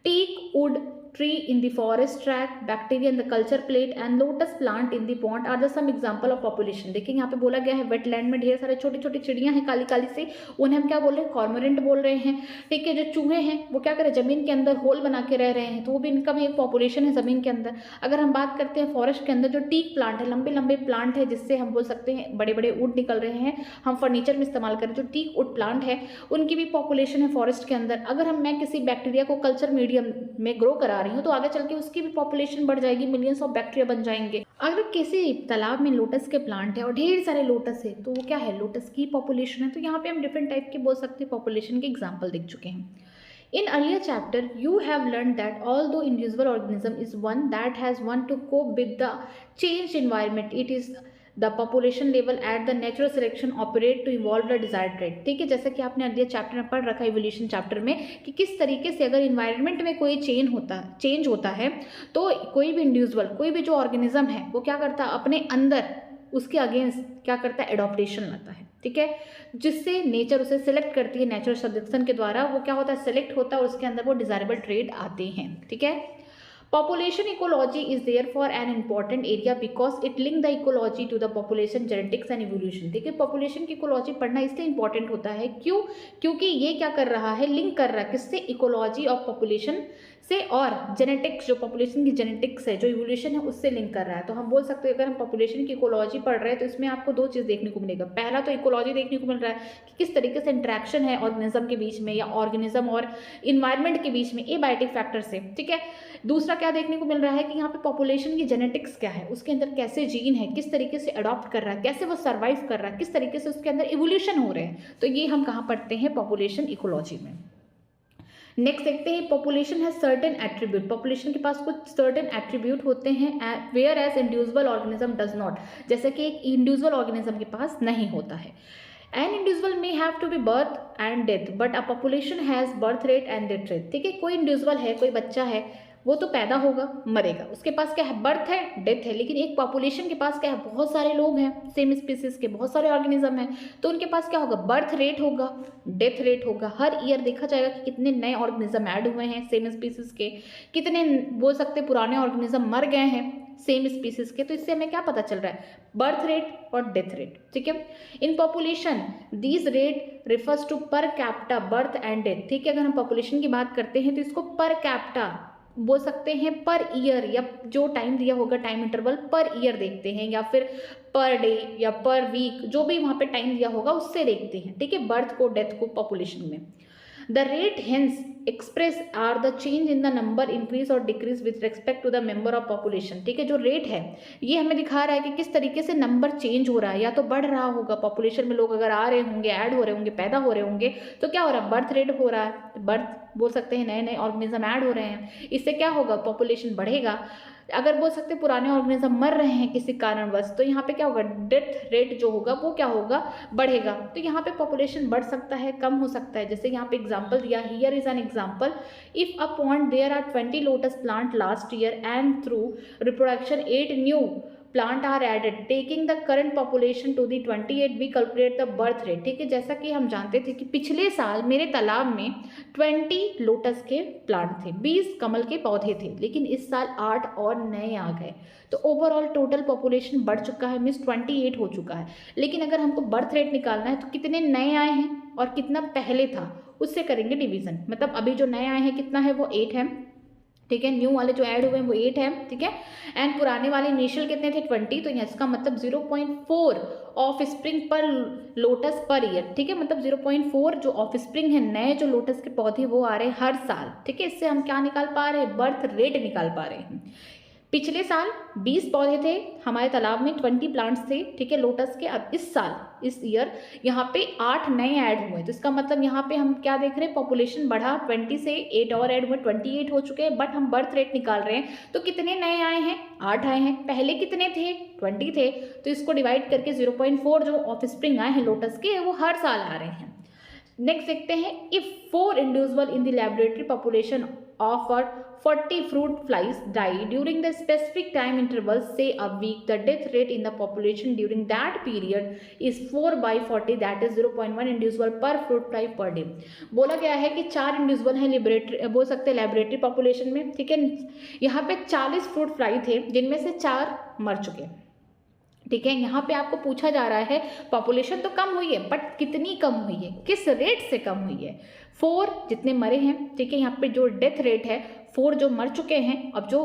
teak wood tree in the forest track, bacteria in the culture plate and lotus plant in the pond are the some example of population. देखिए यहाँ पे बोला गया है वेटलैंड में ढेर सारे छोटी छोटी चिड़ियाँ हैं काली काली से, उन्हें हम क्या बोल रहे हैं, कॉर्मोरेंट बोल रहे हैं, ठीक है। जो चूहे हैं वो क्या करें, जमीन के अंदर होल बना के रह रहे हैं, तो वो भी इनका भी एक पॉपुलेशन है जमीन के अंदर। अगर हम बात करते हैं फॉरेस्ट के अंदर, जो टीक प्लांट है, लंबे लंबे प्लांट है, जिससे हम बोल सकते हैं बड़े बड़े वुड निकल रहे हैं, हम फर्नीचर में इस्तेमाल करें, जो टीक वुड प्लांट है उनकी भी पॉपुलेशन है फॉरेस्ट के अंदर। अगर मैं किसी बैक्टीरिया को कल्चर मीडियम में ग्रो करा रही हूँ तो आगे चल के उसकी भी पॉपुलेशन बढ़ जाएगी, मिलियंस ऑफ बैक्टीरिया बन जाएंगे। अगर किसी तालाब में लोटस के प्लांट है और ढेर सारे लोटस है, तो वो क्या है, लोटस की पॉपुलेशन है। तो यहाँ पे हम डिफरेंट टाइप के बोल सकते हैं पॉपुलेशन के एग्जाम्पल देख चुके हैं। In earlier chapter, you have learned that although individual organism is one that has one to cope with the changed environment, it is the population level at the natural selection operate to evolve the desired trait। ठीक है, जैसा कि आपने earlier chapter में पढ़ रखा है evolution chapter में, कि किस तरीके से अगर इन्वायरमेंट में कोई चेंज होता है तो कोई भी इंडिविजुअल, कोई भी जो ऑर्गेनिज्म है वो क्या करता है, अपने अंदर उसके अगेंस्ट क्या करता है, एडॉप्टेशन लाता है, ठीक है, जिससे नेचर उसे सिलेक्ट करती है, नेचुरल सिलेक्शन के द्वारा वो क्या होता है, सिलेक्ट होता है और उसके अंदर वो डिजायरेबल ट्रेट आते हैं, ठीक है। Population ecology is therefore an important area because it link the ecology to the population genetics and evolution। देखिए पॉपुलेशन की इकोलॉजी पढ़ना इसलिए इंपॉर्टेंट होता है, क्यों, क्योंकि ये क्या कर रहा है, लिंक कर रहा है किससे, इकोलॉजी ऑफ पॉपुलेशन से, और जेनेटिक्स, जो पॉपुलेशन की जेनेटिक्स है, जो इवोल्यूशन है, उससे लिंक कर रहा है। तो हम बोल सकते हैं अगर हम पॉपुलेशन की इकोलॉजी पढ़ रहे हैं तो इसमें आपको दो चीज़ देखने को मिलेगा। पहला तो इकोलॉजी देखने को मिल रहा है कि किस तरीके से इंट्रैक्शन है ऑर्गेनिज्म के बीच में या ऑर्गेनिज्म और इन्वायरमेंट के बीच में एबायोटिक फैक्टर से, ठीक है। दूसरा क्या देखने को मिल रहा है कि यहाँ पे पॉपुलेशन की जेनेटिक्स क्या है, उसके अंदर कैसे जीन है, किस तरीके से अडॉप्ट कर रहा है, कैसे वो सर्वाइव कर रहा है, किस तरीके से उसके अंदर इवोल्यूशन हो रहे हैं। तो ये हम कहाँ पढ़ते हैं, पॉपुलेशन इकोलॉजी में। नेक्स्ट देखते हैं पॉपुलेशन है सर्टेन एट्रीब्यूट। पॉपुलेशन के पास कुछ सर्टेन एट्रीब्यूट होते हैं whereas individual organism does not, जैसे कि एक इंडिविजुअल ऑर्गेनिज्म के पास नहीं होता है। An individual may have to be birth and death but a population has birth rate and death rate. ठीक है, कोई इंडिविजुअल है, कोई बच्चा है, वो तो पैदा होगा, मरेगा, उसके पास क्या है, बर्थ है, डेथ है। लेकिन एक पॉपुलेशन के पास क्या है, बहुत सारे लोग हैं, सेम स्पीसीज के बहुत सारे ऑर्गेनिज्म हैं, तो उनके पास क्या होगा, बर्थ रेट होगा, डेथ रेट होगा। हर ईयर देखा जाएगा कि कितने नए ऑर्गेनिज्म ऐड हुए हैं सेम स्पीसीज के, कितने बोल सकते पुराने ऑर्गेनिज्म मर गए हैं सेम स्पीसीज के। तो इससे हमें क्या पता चल रहा है, बर्थ रेट और डेथ रेट। ठीक है, in population these rate refers to per capita birth and death. ठीक है, अगर हम पॉपुलेशन की बात करते हैं तो इसको पर कैपिटा बोल सकते हैं, पर ईयर या जो टाइम दिया होगा टाइम इंटरवल पर ईयर देखते हैं, या फिर पर डे या पर वीक, जो भी वहाँ पे टाइम दिया होगा उससे देखते हैं। ठीक है, बर्थ को डेथ को पॉपुलेशन में। The rate hence express are the change in the number increase और decrease with respect to the member of population. ठीक है, जो रेट है ये हमें दिखा रहा है कि किस तरीके से नंबर चेंज हो रहा है, या तो बढ़ रहा होगा, पॉपुलेशन में लोग अगर आ रहे होंगे, ऐड हो रहे होंगे, पैदा हो रहे होंगे, तो क्या हो रहा है, बर्थ रेट हो रहा है, बर्थ बोल सकते हैं नए नए ऑर्गेनिज्म ऐड हो रहे हैं, इससे क्या होगा, पॉपुलेशन बढ़ेगा। अगर बोल सकते पुराने ऑर्गेनिज्म मर रहे हैं किसी कारणवश, तो यहाँ पे क्या होगा, डेथ रेट जो होगा वो क्या होगा, बढ़ेगा। तो यहाँ पे पॉपुलेशन बढ़ सकता है, कम हो सकता है। जैसे यहाँ पे एग्जांपल दिया, here is an example, if a pond there are 20 lotus plant last year and through reproduction 8 new plant are added taking the current population to the 28 we calculate the birth rate. ठीक है, जैसा कि हम जानते थे कि पिछले साल मेरे तालाब में 20 लोटस के प्लांट थे, 20 कमल के पौधे थे, लेकिन इस साल 8 और नए आ गए, तो ओवरऑल टोटल पॉपुलेशन बढ़ चुका है, मीन्स 28 हो चुका है। लेकिन अगर हमको बर्थ रेट निकालना है तो कितने नए आए हैं और कितना पहले था, उससे करेंगे डिवीजन। मतलब अभी जो नए आए हैं कितना है, वो 8 है। ठीक है, न्यू वाले जो ऐड हुए हैं वो 8 है। ठीक है, एंड पुराने वाले इनिशियल कितने थे, 20, तो इसका मतलब 0.4 ऑफ स्प्रिंग पर लोटस पर ईयर। ठीक है, मतलब 0.4 जो ऑफ स्प्रिंग है, नए जो लोटस के पौधे वो आ रहे हैं हर साल। ठीक है, इससे हम क्या निकाल पा रहे हैं, बर्थ रेट निकाल पा रहे हैं। पिछले साल 20 पौधे थे हमारे तालाब में, 20 प्लांट्स थे, ठीक है, लोटस के। अब इस साल, इस ईयर यहाँ पे 8 नए ऐड हुए, तो इसका मतलब यहाँ पे हम क्या देख रहे हैं, पॉपुलेशन बढ़ा, 20 से 8 और ऐड हुए, 28 हो चुके हैं। बट हम बर्थ रेट निकाल रहे हैं, तो कितने नए आए हैं, 8 आए हैं, पहले कितने थे, 20 थे, तो इसको डिवाइड करके 0.4 जो ऑफ स्प्रिंग आए हैं लोटस के, वो हर साल आ रहे हैं। नेक्स्ट देखते हैं, if 4 individual in the laboratory population offered 40 fruit flies die during the specific time interval, say a week, the death rate in the population during that period is 4/40, that is 0.1 individual पर fruit fly per day. बोला गया है कि 4 individual हैं laboratory, बोल सकते हैं laboratory population में, ठीक है। यहाँ पे 40 फ्रूट फ्लाई थे जिनमें से 4 मर चुके, ठीक है। यहाँ पे आपको पूछा जा रहा है पॉपुलेशन तो कम हुई है बट कितनी कम हुई है, किस रेट से कम हुई है। 4 जितने मरे हैं, ठीक है। यहाँ पे जो डेथ रेट है 4 जो मर चुके हैं, अब जो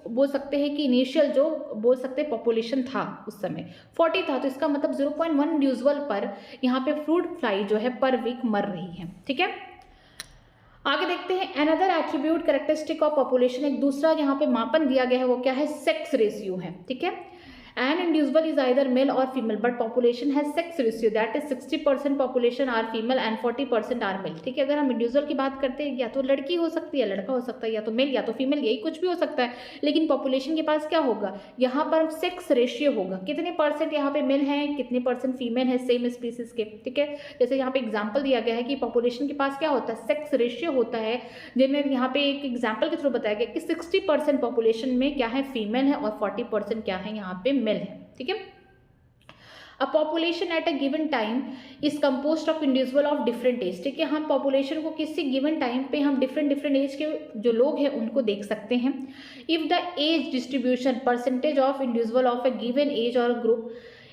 बोल सकते हैं कि इनिशियल जो बोल सकते हैं पॉपुलेशन था उस समय 40 था, तो इसका मतलब 0.1 इंडिविजुअल पर यहाँ पे फ्रूट फ्लाई जो है पर वीक मर रही है, ठीक है। आगे देखते हैं another attribute characteristic of population, एक दूसरा यहाँ पे मापन दिया गया है, वो क्या है, सेक्स रेशियो है, ठीक है। An individual is either male or female, but population has sex ratio, that is 60% population are female and 40% are male, ठीक है। अगर हम इंडिविजुअल की बात करते हैं, या तो लड़की हो सकती है, लड़का हो सकता है, या तो मेल या तो फीमेल, यही कुछ भी हो सकता है। लेकिन पॉपुलेशन के पास क्या होगा, यहाँ पर सेक्स रेशियो होगा, कितने परसेंट यहाँ पे मेल हैं, कितने परसेंट फीमेल है सेम स्पीसीज के, ठीक है। जैसे यहाँ पे एग्जाम्पल दिया गया है कि पॉपुलेशन के पास क्या होता है, सेक्स रेशियो होता है, जिनमें यहाँ पे एक एग्जाम्पल के थ्रू बताया गया कि 60% पॉपुलेशन में क्या है, फीमेल है, और 40% क्या है, यहाँ पे मेल है, ठीक है। A population at a given time is composed of individual of different age, ठीक है। हम पॉपुलेशन को किसी गिवन टाइम पे हम डिफरेंट एज के जो लोग हैं उनको देख सकते हैं। If the age distribution percentage of individual of a given age or group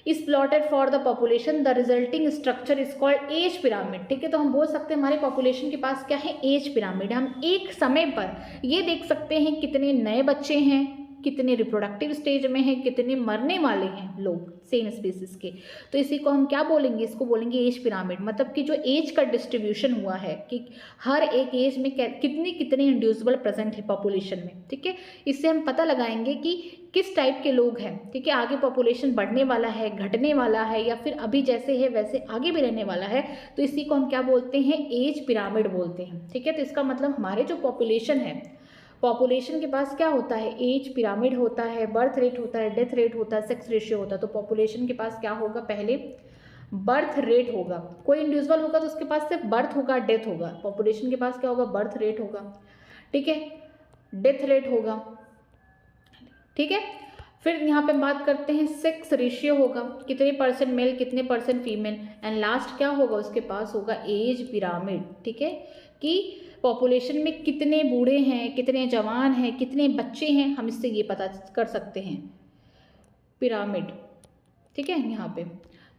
is plotted for the population, the resulting structure is called age pyramid, ठीक है। तो हम बोल सकते हैं हमारे पॉपुलेशन के पास क्या है, एज पिरामिड। हम एक समय पर ये देख सकते हैं कितने नए बच्चे हैं, कितने रिप्रोडक्टिव स्टेज में हैं, कितने मरने वाले हैं लोग सेम स्पीसीज के। तो इसी को हम क्या बोलेंगे, इसको बोलेंगे एज पिरामिड। मतलब कि जो एज का डिस्ट्रीब्यूशन हुआ है कि हर एक एज में कितने कितने इंडिविजुअल प्रेजेंट है पॉपुलेशन में, ठीक है। इससे हम पता लगाएंगे कि किस टाइप के लोग हैं, ठीक है। आगे पॉपुलेशन बढ़ने वाला है, घटने वाला है, या फिर अभी जैसे है वैसे आगे भी रहने वाला है। तो इसी को हम क्या बोलते हैं, एज पिरामिड बोलते हैं, ठीक है। तो इसका मतलब हमारे जो पॉपुलेशन है, पॉपुलेशन के पास क्या होता है, एज पिरामिड होता है, बर्थ रेट होता है, डेथ रेट होता है, सेक्स रेशियो होता है। तो पॉपुलेशन के पास क्या होगा, पहले बर्थ रेट होगा, कोई इंडिविजुअल होगा तो उसके पास सिर्फ बर्थ होगा, डेथ होगा। पॉपुलेशन के पास क्या होगा, बर्थ रेट होगा, ठीक है, डेथ रेट होगा, ठीक है। फिर यहाँ पे बात करते हैं सेक्स रेशियो होगा, कितने परसेंट मेल कितने परसेंट फीमेल, एंड लास्ट क्या होगा, उसके पास होगा एज पिरामिड, ठीक है। कि पॉपुलेशन में कितने बूढ़े हैं, कितने जवान हैं, कितने बच्चे हैं, हम इससे ये पता कर सकते हैं, पिरामिड, ठीक है। यहाँ पे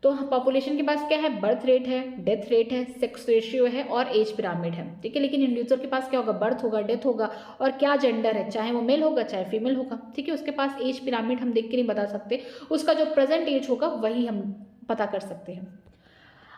तो पॉपुलेशन के पास क्या है, बर्थ रेट है, डेथ रेट है, सेक्स रेशियो है और एज पिरामिड है, ठीक है। लेकिन इंडिविजुअल के पास क्या होगा, बर्थ होगा, डेथ होगा, और क्या जेंडर है, चाहे वो मेल होगा चाहे फीमेल होगा, ठीक है। उसके पास एज पिरामिड हम देख के नहीं बता सकते, उसका जो प्रेजेंट एज होगा वही हम पता कर सकते हैं।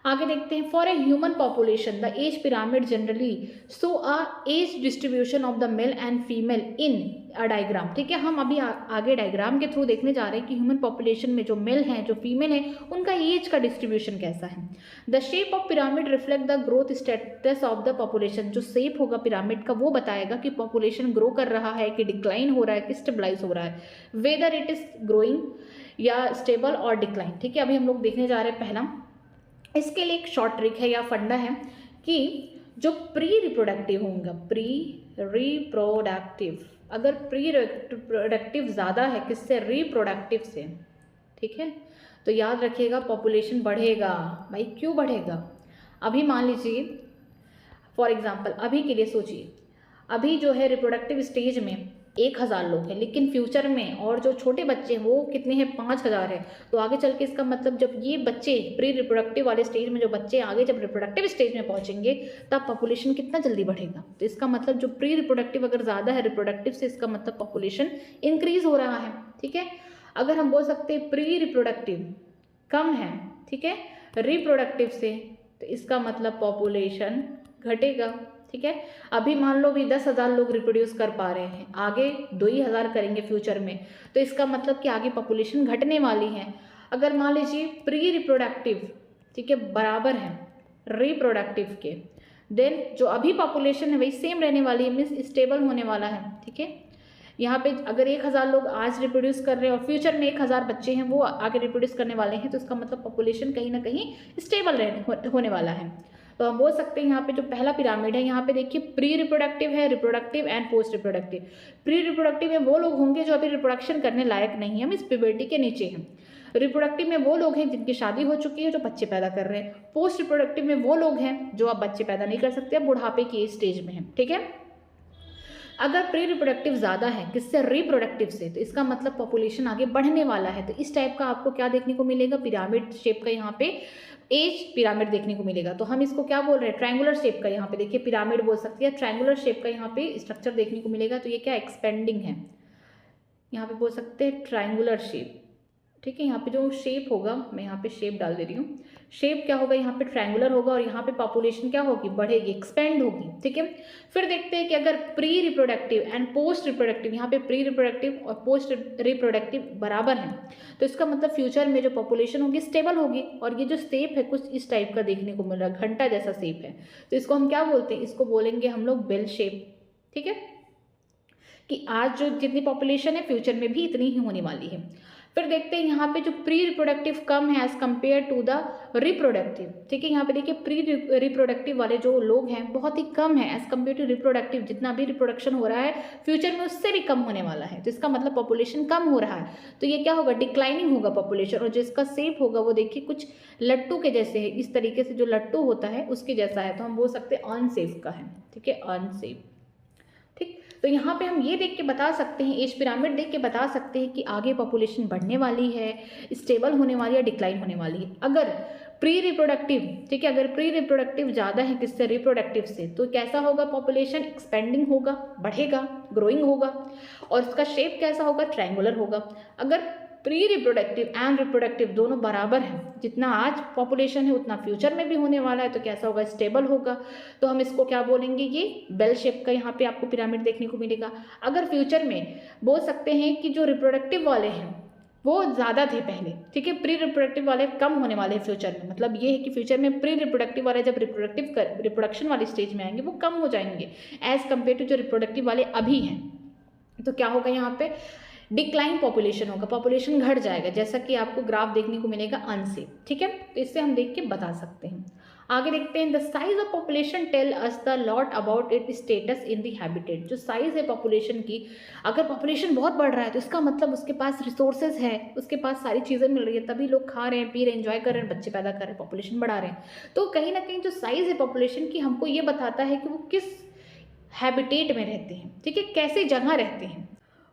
आगे देखते हैं, for a human population the age pyramid generally show a age distribution of the male and female in a diagram, ठीक है। हम अभी आगे डायग्राम के थ्रू देखने जा रहे हैं कि ह्यूमन पॉपुलेशन में जो मेल हैं जो फीमेल हैं उनका एज का डिस्ट्रीब्यूशन कैसा है। The shape of pyramid reflect the growth status of the population, जो शेप होगा पिरामिड का वो बताएगा कि पॉपुलेशन ग्रो कर रहा है कि डिक्लाइन हो रहा है कि स्टेबलाइज हो रहा है, वेदर इट इज ग्रोइंग या स्टेबल और डिक्लाइन, ठीक है। अभी हम लोग देखने जा रहे हैं पहला, इसके लिए एक शॉर्ट ट्रिक है या फंडा है कि जो प्री रिप्रोडक्टिव होंगे, प्री रिप्रोडक्टिव, अगर प्री रिप्रोडक्टिव ज़्यादा है किससे, रिप्रोडक्टिव से, ठीक है। तो याद रखिएगा पॉपुलेशन बढ़ेगा। भाई क्यों बढ़ेगा, अभी मान लीजिए फॉर एग्जांपल, अभी के लिए सोचिए, अभी जो है रिप्रोडक्टिव स्टेज में 1000 लोग हैं, लेकिन फ्यूचर में और जो छोटे बच्चे हैं वो कितने हैं, 5000 है। तो आगे चल के इसका मतलब जब ये बच्चे प्री रिप्रोडक्टिव वाले स्टेज में, जो बच्चे आगे जब रिप्रोडक्टिव स्टेज में पहुंचेंगे तब पॉपुलेशन कितना जल्दी बढ़ेगा। तो इसका मतलब जो प्री रिप्रोडक्टिव अगर ज़्यादा है रिप्रोडक्टिव से, इसका मतलब पॉपुलेशन इंक्रीज हो रहा है, ठीक है। अगर हम बोल सकते हैं प्री रिप्रोडक्टिव कम है, ठीक है, रिप्रोडक्टिव से, तो इसका मतलब पॉपुलेशन घटेगा, ठीक है। अभी मान लो भी 10,000 लोग रिप्रोड्यूस कर पा रहे हैं, आगे 2,000 करेंगे फ्यूचर में, तो इसका मतलब कि आगे पॉपुलेशन घटने वाली है। अगर मान लीजिए प्री रिप्रोडक्टिव, ठीक है, बराबर है रिप्रोडक्टिव के, देन जो अभी पॉपुलेशन है वही सेम रहने वाली है, मीन्स स्टेबल होने वाला है, ठीक है। यहाँ पे अगर 1000 लोग आज रिप्रोड्यूस कर रहे हैं और फ्यूचर में 1000 बच्चे हैं वो आगे रिप्रोड्यूस करने वाले हैं, तो इसका मतलब पॉपुलेशन कहीं ना कहीं स्टेबल होने वाला है। तो हम बोल सकते हैं यहाँ पे जो पहला पिरामिड है, यहाँ पे देखिए प्री रिप्रोडक्टिव है, reproductive and post reproductive. Pre reproductive में वो लोग होंगे जो अभी रिप्रोडक्शन करने लायक नहीं है, हम इस प्यूबर्टी के नीचे हैं। रिप्रोडक्टिव में वो लोग हैं जिनकी शादी हो चुकी है, जो बच्चे पैदा कर रहे हैं। पोस्ट रिप्रोडक्टिव में वो लोग हैं जो अब बच्चे पैदा नहीं कर सकते, अब बुढ़ापे की स्टेज में हैं, ठीक है। अगर प्री रिप्रोडक्टिव ज़्यादा है किससे, रिप्रोडक्टिव से, तो इसका मतलब पॉपुलेशन आगे बढ़ने वाला है। तो इस टाइप का आपको क्या देखने को मिलेगा, पिरामिड शेप का यहाँ पे एज पिरामिड देखने को मिलेगा। तो हम इसको क्या बोल रहे हैं, ट्रायंगुलर शेप का, यहाँ पे देखिए पिरामिड बोल सकती है, ट्रायंगुलर शेप का यहाँ पे स्ट्रक्चर देखने को मिलेगा। तो ये क्या एक्सपेंडिंग है, यहाँ पे बोल सकते हैं ट्रायंगुलर शेप, ठीक है। यहाँ पे जो शेप होगा, मैं यहाँ पे शेप डाल दे रही हूँ, शेप क्या होगा, यहाँ पे ट्रायंगुलर होगा और यहाँ पे पॉपुलेशन क्या होगी, बढ़ेगी, एक्सपेंड होगी, ठीक है। फिर देखते हैं कि अगर pre reproductive and post reproductive, यहाँ पे प्री रिप्रोडक्टिव और पोस्ट रिप्रोडक्टिव बराबर हैं, तो इसका मतलब फ्यूचर में जो पॉपुलेशन होगी स्टेबल होगी। और ये जो शेप है कुछ इस टाइप का देखने को मिल रहा है, घंटा जैसा शेप है, तो इसको हम क्या बोलते हैं, इसको बोलेंगे हम लोग बेल शेप, ठीक है, कि आज जो जितनी पॉपुलेशन है फ्यूचर में भी इतनी ही होने वाली है। फिर देखते हैं यहाँ पे जो प्री रिप्रोडक्टिव कम है as compare to the reproductive, ठीक है। यहाँ पे देखिए प्री रिप्रोडक्टिव वाले जो लोग हैं बहुत ही कम है एज कम्पेयर टू रिप्रोडक्टिव, जितना भी रिप्रोडक्शन हो रहा है फ्यूचर में उससे भी कम होने वाला है। तो इसका मतलब पॉपुलेशन कम हो रहा है, तो ये क्या होगा, डिक्लाइनिंग होगा पॉपुलेशन। और जिसका शेप होगा वो देखिए कुछ लट्टू के जैसे है, इस तरीके से जो लट्टू होता है उसके जैसा है, तो हम बोल सकते हैं अनसेफ का है, ठीक है, अनसेफ, ठीक। तो यहाँ पे हम ये देख के बता सकते हैं, एज पिरामिड देख के बता सकते हैं कि आगे पॉपुलेशन बढ़ने वाली है, स्टेबल होने वाली है, डिक्लाइन होने वाली है। अगर प्री रिप्रोडक्टिव, ठीक है, अगर प्री रिप्रोडक्टिव ज़्यादा है किससे, रिप्रोडक्टिव से, तो कैसा होगा, पॉपुलेशन एक्सपेंडिंग होगा, बढ़ेगा, ग्रोइंग होगा, और उसका शेप कैसा होगा, ट्रायंगुलर होगा। अगर प्री रिप्रोडक्टिव एंड रिप्रोडक्टिव दोनों बराबर हैं, जितना आज पॉपुलेशन है उतना फ्यूचर में भी होने वाला है, तो कैसा होगा, स्टेबल होगा। तो हम इसको क्या बोलेंगे, ये बेल शेप का यहाँ पे आपको पिरामिड देखने को मिलेगा। अगर फ्यूचर में बोल सकते हैं कि जो रिप्रोडक्टिव वाले हैं वो ज़्यादा थे पहले, ठीक है, प्री रिप्रोडक्टिव वाले कम होने वाले हैं फ्यूचर में, मतलब ये है कि फ्यूचर में प्री रिप्रोडक्टिव वाले जब रिप्रोडक्शन वाली स्टेज में आएंगे वो कम हो जाएंगे एज कम्पेयर टू जो रिप्रोडक्टिव वाले अभी हैं। तो क्या होगा, यहाँ पे डिक्लाइन पॉपुलेशन होगा, पॉपुलेशन घट जाएगा, जैसा कि आपको ग्राफ देखने को मिलेगा अनसेफ, ठीक है। तो इससे हम देख के बता सकते हैं। आगे देखते हैं, the size of population tell us the lot about it status in the habitat. जो साइज है पॉपुलेशन की, अगर पॉपुलेशन बहुत बढ़ रहा है तो इसका मतलब उसके पास रिसोर्सेज है, उसके पास सारी चीज़ें मिल रही है, तभी लोग खा रहे हैं, पी रहे हैं, एंजॉय कर रहे हैं, बच्चे पैदा कर रहे हैं, पॉपुलेशन बढ़ा रहे हैं। तो कहीं ना कहीं जो साइज है पॉपुलेशन की हमको ये बताता है कि वो किस हैबिटेट में रहते हैं, ठीक है, कैसे जगह रहते हैं।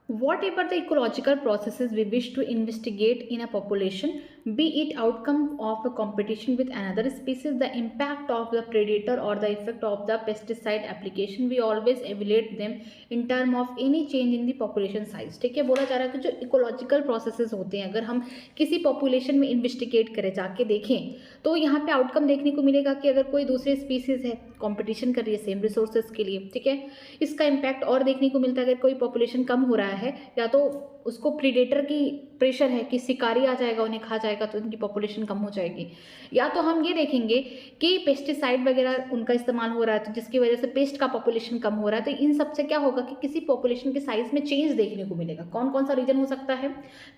Whatever the ecological processes we wish to investigate in a population, be it outcome of a competition with another species, the impact of the predator or the effect of the pesticide application, we always evaluate them in term of any change in the population size, ठीक है। बोला जा रहा है कि जो ecological processes होते हैं, अगर हम किसी पॉपुलेशन में इन्वेस्टिगेट करें, जाके देखें, तो यहाँ पे आउटकम देखने को मिलेगा कि अगर कोई दूसरी स्पीसीज है, कंपटीशन कर रही है सेम रिसोर्सेज के लिए, ठीक है, इसका इम्पैक्ट और देखने को मिलता है। अगर कोई पॉपुलेशन कम हो रहा है, या तो उसको प्रीडेटर की प्रेशर है कि शिकारी आ जाएगा उन्हें खा जाएगा, तो इनकी पॉपुलेशन कम हो जाएगी, या तो हम ये देखेंगे कि पेस्टिसाइड वगैरह उनका इस्तेमाल हो रहा है, तो जिसकी वजह से पेस्ट का पॉपुलेशन कम हो रहा है। तो इन सब से क्या होगा कि किसी पॉपुलेशन के साइज में चेंज देखने को मिलेगा। कौन कौन सा रीज़न हो सकता है,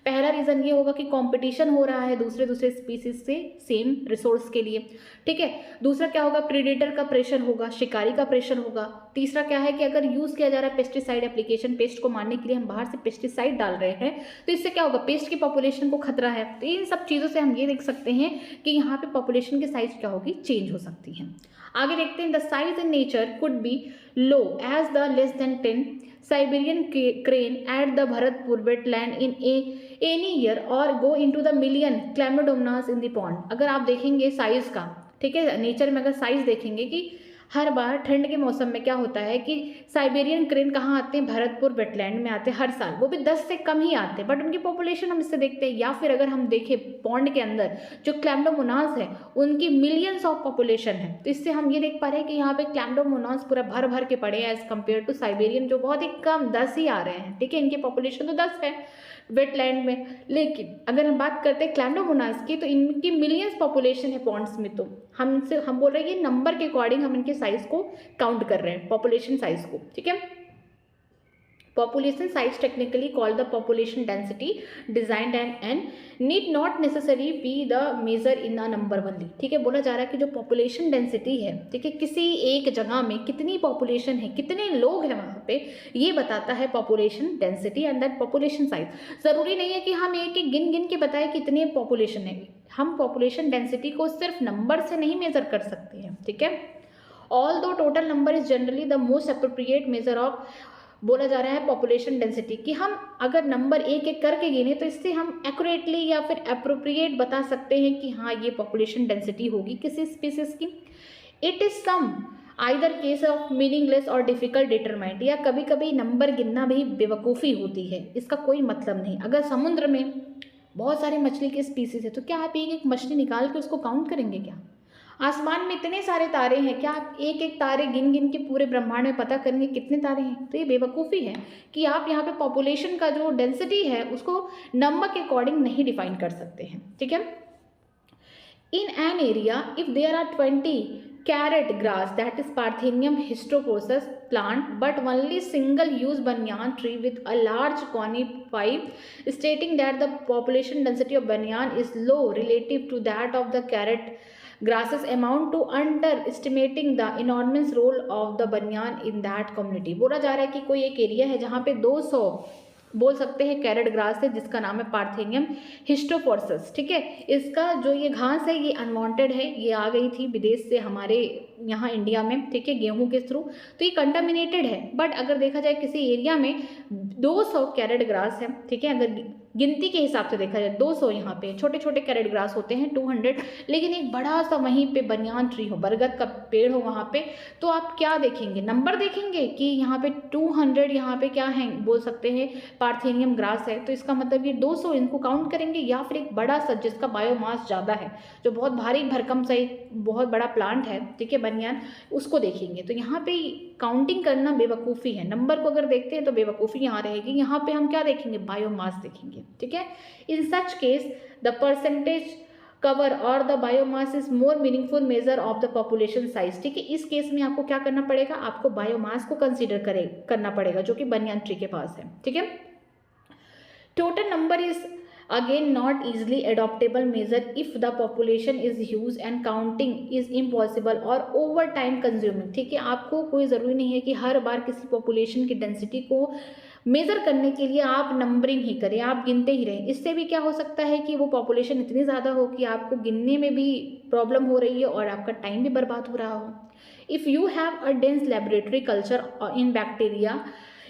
पहला रीज़न ये होगा कि कॉम्पिटिशन हो रहा है दूसरे स्पीसीज से सेम रिसोर्स के लिए, ठीक है। दूसरा क्या होगा, प्रीडेटर का प्रेशर होगा, शिकारी का प्रेशर होगा। तीसरा क्या है कि अगर यूज़ किया जा रहा है पेस्टिसाइड एप्लीकेशन, पेस्ट को मारने के लिए हम बाहर से पेस्टिसाइड डाल रहे हैं, तो इससे क्या होगा, पेस्ट की पॉपुलेशन को खतरा है। तो इन सब चीज़ों से हम ये देख सकते हैं कि यहाँ पे पॉपुलेशन की साइज क्या होगी, चेंज हो सकती है। आगे देखते हैं, the size in nature could be low as the less than 10 Siberian crane at the Bharatpur wetland in any year or go into the million chlamydomonas in the pond. अगर आप देखेंगे साइज का, ठीक है, नेचर में अगर साइज देखेंगे कि हर बार ठंड के मौसम में क्या होता है कि साइबेरियन क्रेन कहाँ आते हैं, भरतपुर वेटलैंड में आते हैं हर साल, वो भी 10 से कम ही आते हैं, बट उनकी पॉपुलेशन हम इससे देखते हैं। या फिर अगर हम देखें पॉन्ड के अंदर जो क्लैमिडोमोनास है उनकी मिलियंस ऑफ पॉपुलेशन है, तो इससे हम ये देख पा रहे हैं कि यहाँ पे क्लैमिडोमोनास पूरा भर भर के पड़े हैं एज कम्पेयर टू साइबेरियन जो बहुत ही कम 10 ही आ रहे हैं, ठीक है, इनकी पॉपुलेशन तो 10 है वेटलैंड में। लेकिन अगर हम बात करते हैं क्लैमिडोमोनास की, तो इनकी मिलियंस पॉपुलेशन है पॉन्ड्स में, तो हम बोल रहे हैं ये नंबर के अकॉर्डिंग हम इनके साइज को काउंट कर रहे हैं, पॉपुलेशन साइज को, ठीक है। Population size technically called the population density designed and need not necessarily be the measure in a number only। ठीक है, बोला जा रहा है कि जो population density है, ठीक है, किसी एक जगह में कितनी population है, कितने लोग हैं वहाँ पे, ये बताता है population density and that population size। ज़रूरी नहीं है कि हम एक एक गिन गिन के बताएं कितने population है, हम population density को सिर्फ नंबर से नहीं मेज़र कर सकते हैं। ठीक है, although total number is generally the most appropriate measure of, बोला जा रहा है पॉपुलेशन डेंसिटी, कि हम अगर नंबर एक एक करके गिने तो इससे हम एक्यूरेटली या फिर अप्रोप्रिएट बता सकते हैं कि हाँ ये पॉपुलेशन डेंसिटी होगी किसी स्पीसीज की। It is some either case of meaningless और डिफिकल्ट डिटरमाइंड, या कभी कभी नंबर गिनना भी बेवकूफ़ी होती है, इसका कोई मतलब नहीं। अगर समुद्र में बहुत सारे मछली के स्पीसीज है तो क्या आप एक एक मछली निकाल के उसको काउंट करेंगे क्या? आसमान में इतने सारे तारे हैं, क्या आप एक एक तारे गिन गिन के पूरे ब्रह्मांड में पता करेंगे कितने तारे हैं? तो ये बेवकूफ़ी है कि आप यहाँ पे पॉपुलेशन का जो डेंसिटी है उसको नंबर के अकॉर्डिंग नहीं डिफाइन कर सकते हैं। ठीक है, in an area if there are 20 carrot grass, that is Parthenium histophosus plant, but only single use banyan tree with a large conifer, stating that the population density of banyan is low relative to that of the carrot grasses, amount to underestimating the enormous role of the banyan in that community। बोला जा रहा है कि कोई एक area है जहाँ पे 200 बोल सकते हैं कैरेट ग्रास है जिसका नाम है पार्थेनियम हिस्टोफोर्सस। ठीक है, इसका जो ये घास है ये अनवांटेड है, ये आ गई थी विदेश से हमारे यहाँ इंडिया में, ठीक है, गेहूं के थ्रू, तो ये कंटामिनेटेड है। बट अगर देखा जाए किसी एरिया में 200 कैरेट ग्रास है, ठीक है, अगर गिनती के हिसाब से देखा जाए 200, यहाँ पे छोटे छोटे कैरेट ग्रास होते हैं 200, लेकिन एक बड़ा सा वहीं पे बनियान ट्री हो, बरगद का पेड़ हो वहाँ पे, तो आप क्या देखेंगे? नंबर देखेंगे कि यहाँ पे 200 यहाँ पे क्या है, बोल सकते हैं पार्थेनियम ग्रास है, तो इसका मतलब ये 200 इनको काउंट करेंगे, या फिर एक बड़ा सा जिसका बायोमास ज़्यादा है, जो बहुत भारी भरकम सा एक बहुत बड़ा प्लांट है, ठीक है, बनियान, उसको देखेंगे। तो यहाँ पे काउंटिंग करना बेवकूफ़ी है, नंबर को अगर देखते हैं तो बेवकूफ़ी यहाँ रहेगी। यहाँ पे हम क्या देखेंगे? बायोमास देखेंगे। ठीक है, in such case the percentage cover or the biomass is more meaningful measure of the population size. ठीक है, इस केस में आपको क्या करना पड़ेगा? आपको बायोमास को कंसीडर करना पड़ेगा जो कि बनियान ट्री के पास है। ठीक है, total number is again not easily adoptable measure if the population is huge and counting is impossible or over time consuming। ठीक है, आपको कोई ज़रूरी नहीं है कि हर बार किसी पॉपुलेशन की डेंसिटी को मेज़र करने के लिए आप नंबरिंग ही करें, आप गिनते ही रहें। इससे भी क्या हो सकता है कि वो पॉपुलेशन इतनी ज़्यादा हो कि आपको गिनने में भी प्रॉब्लम हो रही है और आपका टाइम भी बर्बाद हो रहा हो। If you have a dense laboratory culture in bacteria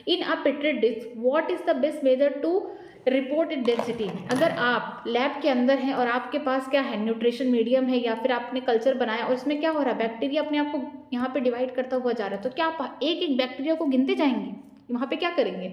in a petri dish, what is the best method to reported density? अगर आप लैब के अंदर हैं और आपके पास क्या है, न्यूट्रिशन मीडियम है, या फिर आपने कल्चर बनाया और उसमें क्या हो रहा है, बैक्टीरिया अपने आप को यहाँ पे डिवाइड करता हुआ जा रहा है, तो क्या आप एक एक बैक्टीरिया को गिनते जाएंगे? वहाँ पे क्या करेंगे?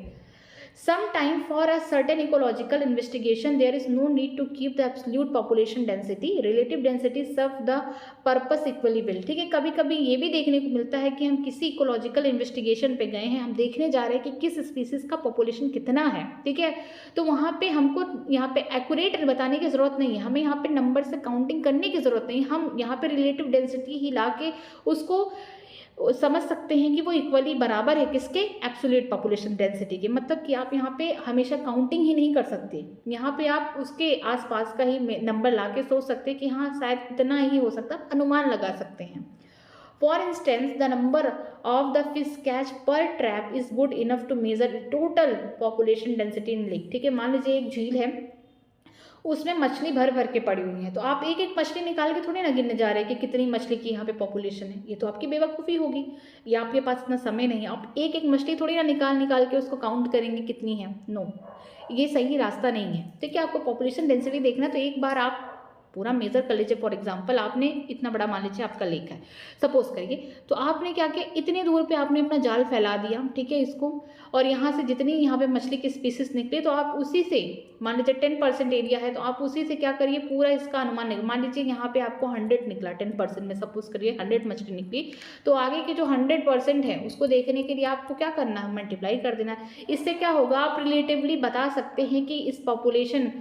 Sometime for a certain ecological investigation there is no need to keep the absolute population density, relative density serve the purpose equally well। ठीक है, कभी कभी ये भी देखने को मिलता है कि हम किसी इकोलॉजिकल इन्वेस्टिगेशन पे गए हैं, हम देखने जा रहे हैं कि किस स्पीसीज का पॉपुलेशन कितना है, ठीक है, तो वहाँ पे हमको यहाँ पे एक्यूरेट बताने की ज़रूरत नहीं है, हमें यहाँ पे नंबर से काउंटिंग करने की ज़रूरत नहीं, हम यहाँ पे रिलेटिव डेंसिटी ही ला के उसको समझ सकते हैं कि वो इक्वली बराबर है किसके? एब्सोल्यूट पॉपुलेशन डेंसिटी के। मतलब कि आप यहाँ पे हमेशा काउंटिंग ही नहीं कर सकते, यहाँ पे आप उसके आसपास का ही नंबर ला के सोच सकते हैं कि हाँ शायद इतना ही हो सकता है, अनुमान लगा सकते हैं। For instance the number of the fish catch per trap is good enough to measure total population density in lake. ठीक है, मान लीजिए एक झील है, उसमें मछली भर भर के पड़ी हुई है, तो आप एक एक मछली निकाल के थोड़ी ना गिनने जा रहे हैं कि कितनी मछली की यहाँ पे पॉपुलेशन है, ये तो आपकी बेवकूफ़ी होगी, या आपके पास इतना समय नहीं है, आप एक एक मछली थोड़ी ना निकाल के उसको काउंट करेंगे कितनी है। नो, ये सही रास्ता नहीं है। ठीक है, आपको पॉपुलेशन डेंसिटी देखना है तो एक बार आप पूरा मेज़र कर लीजिए। फॉर एग्जांपल आपने इतना बड़ा मान लीजिए आपका लेक है, सपोज करिए, तो आपने क्या किया, इतनी दूर पे आपने अपना जाल फैला दिया, ठीक है, इसको, और यहाँ से जितनी यहाँ पे मछली की स्पीसीज निकली तो आप उसी से, मान लीजिए 10% एरिया है तो आप उसी से क्या करिए, पूरा इसका अनुमान निकल, मान लीजिए यहाँ पे आपको 100 निकला, 10% में सपोज करिए 100 मछली निकली, तो आगे की जो 100% है उसको देखने के लिए आपको क्या करना है, मल्टीप्लाई कर देना है। इससे क्या होगा, आप रिलेटिवली बता सकते हैं कि इस पॉपुलेशन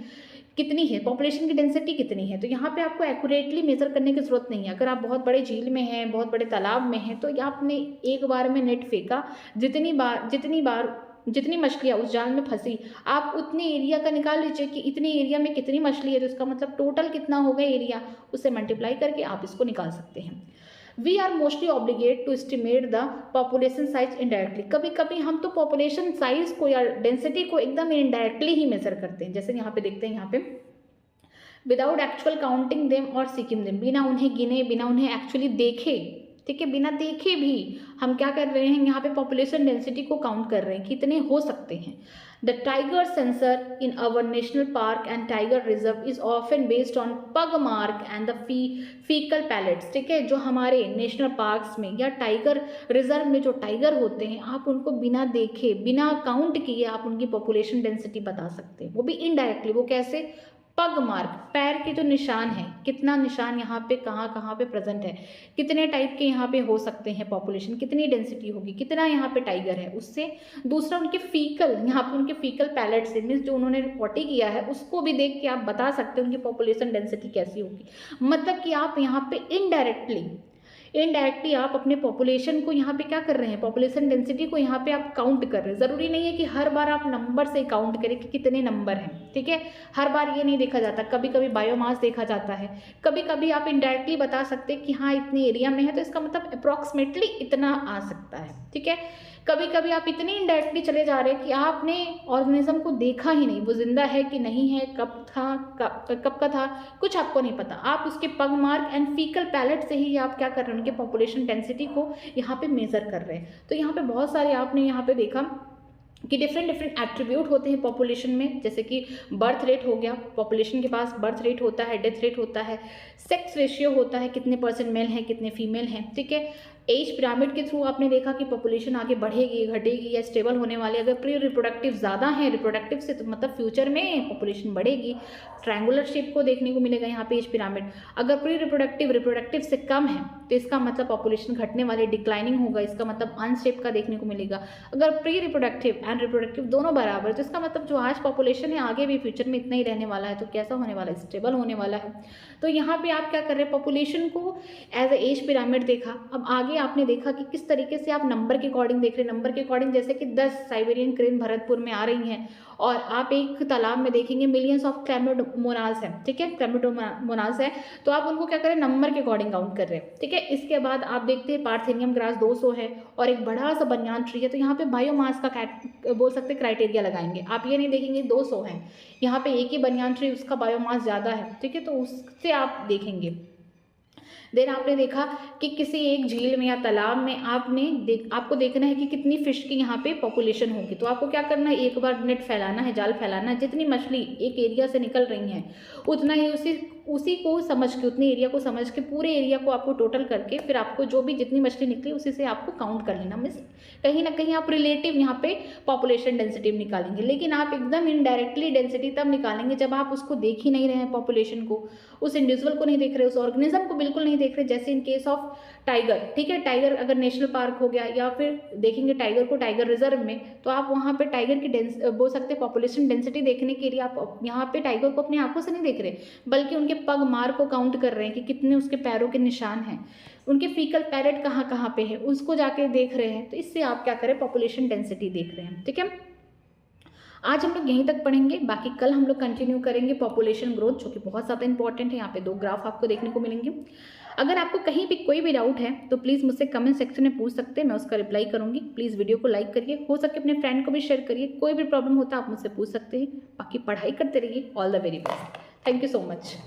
कितनी है, पॉपुलेशन की डेंसिटी कितनी है। तो यहाँ पे आपको एक्यूरेटली मेजर करने की ज़रूरत नहीं है। अगर आप बहुत बड़े झील में हैं, बहुत बड़े तालाब में हैं, तो आपने एक बार में नेट फेंका, जितनी बार जितनी मछलियाँ उस जाल में फंसी, आप उतने एरिया का निकाल लीजिए कि इतने एरिया में कितनी मछली है, तो इसका मतलब टोटल कितना होगा एरिया, उससे मल्टीप्लाई करके आप इसको निकाल सकते हैं। We are mostly obligate to estimate the population size indirectly. कभी कभी हम तो पॉपुलेशन साइज को या डेंसिटी को एकदम इनडायरेक्टली ही मेजर करते हैं। जैसे यहाँ पे देखते हैं, यहाँ पे विदाउट एक्चुअल काउंटिंग देम और सीकिंग देम, बिना उन्हें गिने, बिना उन्हें एक्चुअली देखे, ठीक है, बिना देखे भी हम क्या कर रहे हैं, यहाँ पे पॉपुलेशन डेंसिटी को काउंट कर रहे हैं, कितने हो सकते हैं। The tiger census in our national park and tiger reserve is often based on pug mark and the faecal pellets, ठीक है। जो हमारे नेशनल पार्क्स में या टाइगर रिजर्व में जो टाइगर होते हैं, आप उनको बिना देखे, बिना काउंट किए आप उनकी पॉपुलेशन डेंसिटी बता सकते हैं, वो भी इनडायरेक्टली। वो कैसे? पग मार्क, पैर के जो निशान है, कितना निशान यहाँ पे कहाँ पे प्रेजेंट है, कितने टाइप के यहाँ पे हो सकते हैं पॉपुलेशन, कितनी डेंसिटी होगी, कितना यहाँ पे टाइगर है, उससे। दूसरा उनके फीकल, यहाँ पे उनके फीकल पैलेट से, मीन्स जो उन्होंने रिपोर्टिंग किया है उसको भी देख के आप बता सकते हैं उनकी पॉपुलेशन डेंसिटी कैसी होगी। मतलब कि आप यहाँ पे इनडायरेक्टली आप अपने पॉपुलेशन को यहाँ पे क्या कर रहे हैं, पॉपुलेशन डेंसिटी को यहाँ पे आप काउंट कर रहे हैं। ज़रूरी नहीं है कि हर बार आप नंबर से काउंट करें कि कितने नंबर हैं, ठीक है। हर बार ये नहीं देखा जाता, कभी कभी बायोमास देखा जाता है, कभी कभी आप इनडायरेक्टली बता सकते हैं कि हाँ इतने एरिया में है तो इसका मतलब अप्रॉक्सीमेटली इतना आ सकता है, ठीक है। कभी कभी आप इतनी इनडायरेक्टली चले जा रहे हैं कि आपने ऑर्गेनिज्म को देखा ही नहीं, वो जिंदा है कि नहीं है, कब का था, कुछ आपको नहीं पता। आप उसके पग मार्क एंड फीकल पैलेट से ही आप क्या कर रहे हैं, उनके पॉपुलेशन डेंसिटी को यहाँ पे मेजर कर रहे हैं। तो यहाँ पे बहुत सारे आपने यहाँ पे देखा कि डिफरेंट एट्रीब्यूट होते हैं पॉपुलेशन में, जैसे कि बर्थ रेट हो गया, पॉपुलेशन के पास बर्थ रेट होता है, डेथ रेट होता है, सेक्स रेशियो होता है, कितने परसेंट मेल हैं कितने फीमेल हैं, ठीक है। एज पिरामिड के थ्रू आपने देखा कि पॉपुलेशन आगे बढ़ेगी, घटेगी या स्टेबल होने वाली। अगर प्री रिप्रोडक्टिव ज़्यादा है, रिप्रोडक्टिव से, तो मतलब फ्यूचर में पॉपुलेशन बढ़ेगी, ट्रायंगुलर शेप को देखने को मिलेगा यहाँ पे एज पिरामिड। अगर प्री रिप्रोडक्टिव से कम है तो इसका मतलब पॉपुलेशन घटने वाली, डिक्लाइनिंग होगा, इसका मतलब अन शेप का देखने को मिलेगा। अगर प्री रिप्रोडक्टिव एंड रिप्रोडक्टिव दोनों बराबर, तो इसका मतलब जो आज पॉपुलेशन है आगे भी फ्यूचर में इतना ही रहने वाला है, तो कैसा होने वाला है, स्टेबल होने वाला है। तो यहाँ पे आप क्या कर रहे हैं, पॉपुलेशन को एज ए एज पिरामिड देखा। अब आगे आपने देखा कि किस तरीके से आप नंबर के अकॉर्डिंग देख रहे हैं, नंबर के अकॉर्डिंग, जैसे कि 10 साइबेरियन क्रेन भरतपुर में आ रही हैं और आप एक तालाब में देखेंगे मिलियंस ऑफ क्लैमिडोमोनास है, ठीक है, क्लैमिडोमोनास है, तो आप उनको क्या करें, नंबर के अकॉर्डिंग काउंट कर रहे हैं, ठीक है। इसके बाद आप देखते हैं पार्थेनियम ग्रास 200 है और एक बड़ा सा बनियान ट्री है, तो यहाँ पे बायोमास का बोल सकते हैं क्राइटेरिया लगाएंगे। आप ये नहीं देखेंगे 200 है, यहाँ पे एक ही बनियान ट्री, उसका बायोमास ज़्यादा है, ठीक है, तो उससे आप देखेंगे। देन आपने देखा कि किसी एक झील में या तालाब में आपको देखना है कि कितनी फिश की यहाँ पे पॉपुलेशन होगी, तो आपको क्या करना है, एक बार नेट फैलाना है, जाल फैलाना है, जितनी मछली एक एरिया से निकल रही हैं उतना ही उसी को समझ के, उतने एरिया को समझ के, पूरे एरिया को आपको टोटल करके फिर आपको जो भी जितनी मछली निकली उसी से आपको काउंट कर लेना। मीन्स कहीं ना कहीं आप रिलेटिव यहाँ पे पॉपुलेशन डेंसिटी निकालेंगे, लेकिन आप एकदम इनडायरेक्टली डेंसिटी तब निकालेंगे जब आप उसको देख ही नहीं रहे हैं, पॉपुलेशन को, उस इंडिविजुअल को नहीं देख रहे, उस ऑर्गेनिज्म को बिल्कुल नहीं देख रहे। जैसे इन केस ऑफ टाइगर, ठीक है, टाइगर अगर नेशनल पार्क हो गया या फिर देखेंगे टाइगर को टाइगर रिजर्व में, तो आप वहाँ पे टाइगर की बोल सकते हैं पॉपुलेशन डेंसिटी देखने के लिए आप यहाँ पे टाइगर को अपनी आंखों से नहीं देख रहे, बल्कि उनके पग मार को काउंट कर रहे हैं कि कितने उसके पैरों के निशान हैं, उनके फीकल पैलेट कहाँ पे है उसको जाके देख रहे हैं। तो इससे आप क्या करें, पॉपुलेशन डेंसिटी देख रहे हैं, ठीक है। आज हम लोग यहीं तक पढ़ेंगे, बाकी कल हम लोग कंटिन्यू करेंगे पॉपुलेशन ग्रोथ, जो कि बहुत ज़्यादा इंपॉर्टेंट है। यहाँ पे 2 ग्राफ आपको देखने को मिलेंगे। अगर आपको कहीं भी कोई भी डाउट है तो प्लीज़ मुझसे कमेंट सेक्शन में पूछ सकते हैं, मैं उसका रिप्लाई करूँगी। प्लीज़ वीडियो को लाइक करिए, हो सके अपने फ्रेंड को भी शेयर करिए, कोई भी प्रॉब्लम होता है आप मुझसे पूछ सकते हैं। बाकी पढ़ाई करते रहिए। All the very best. Thank you so much.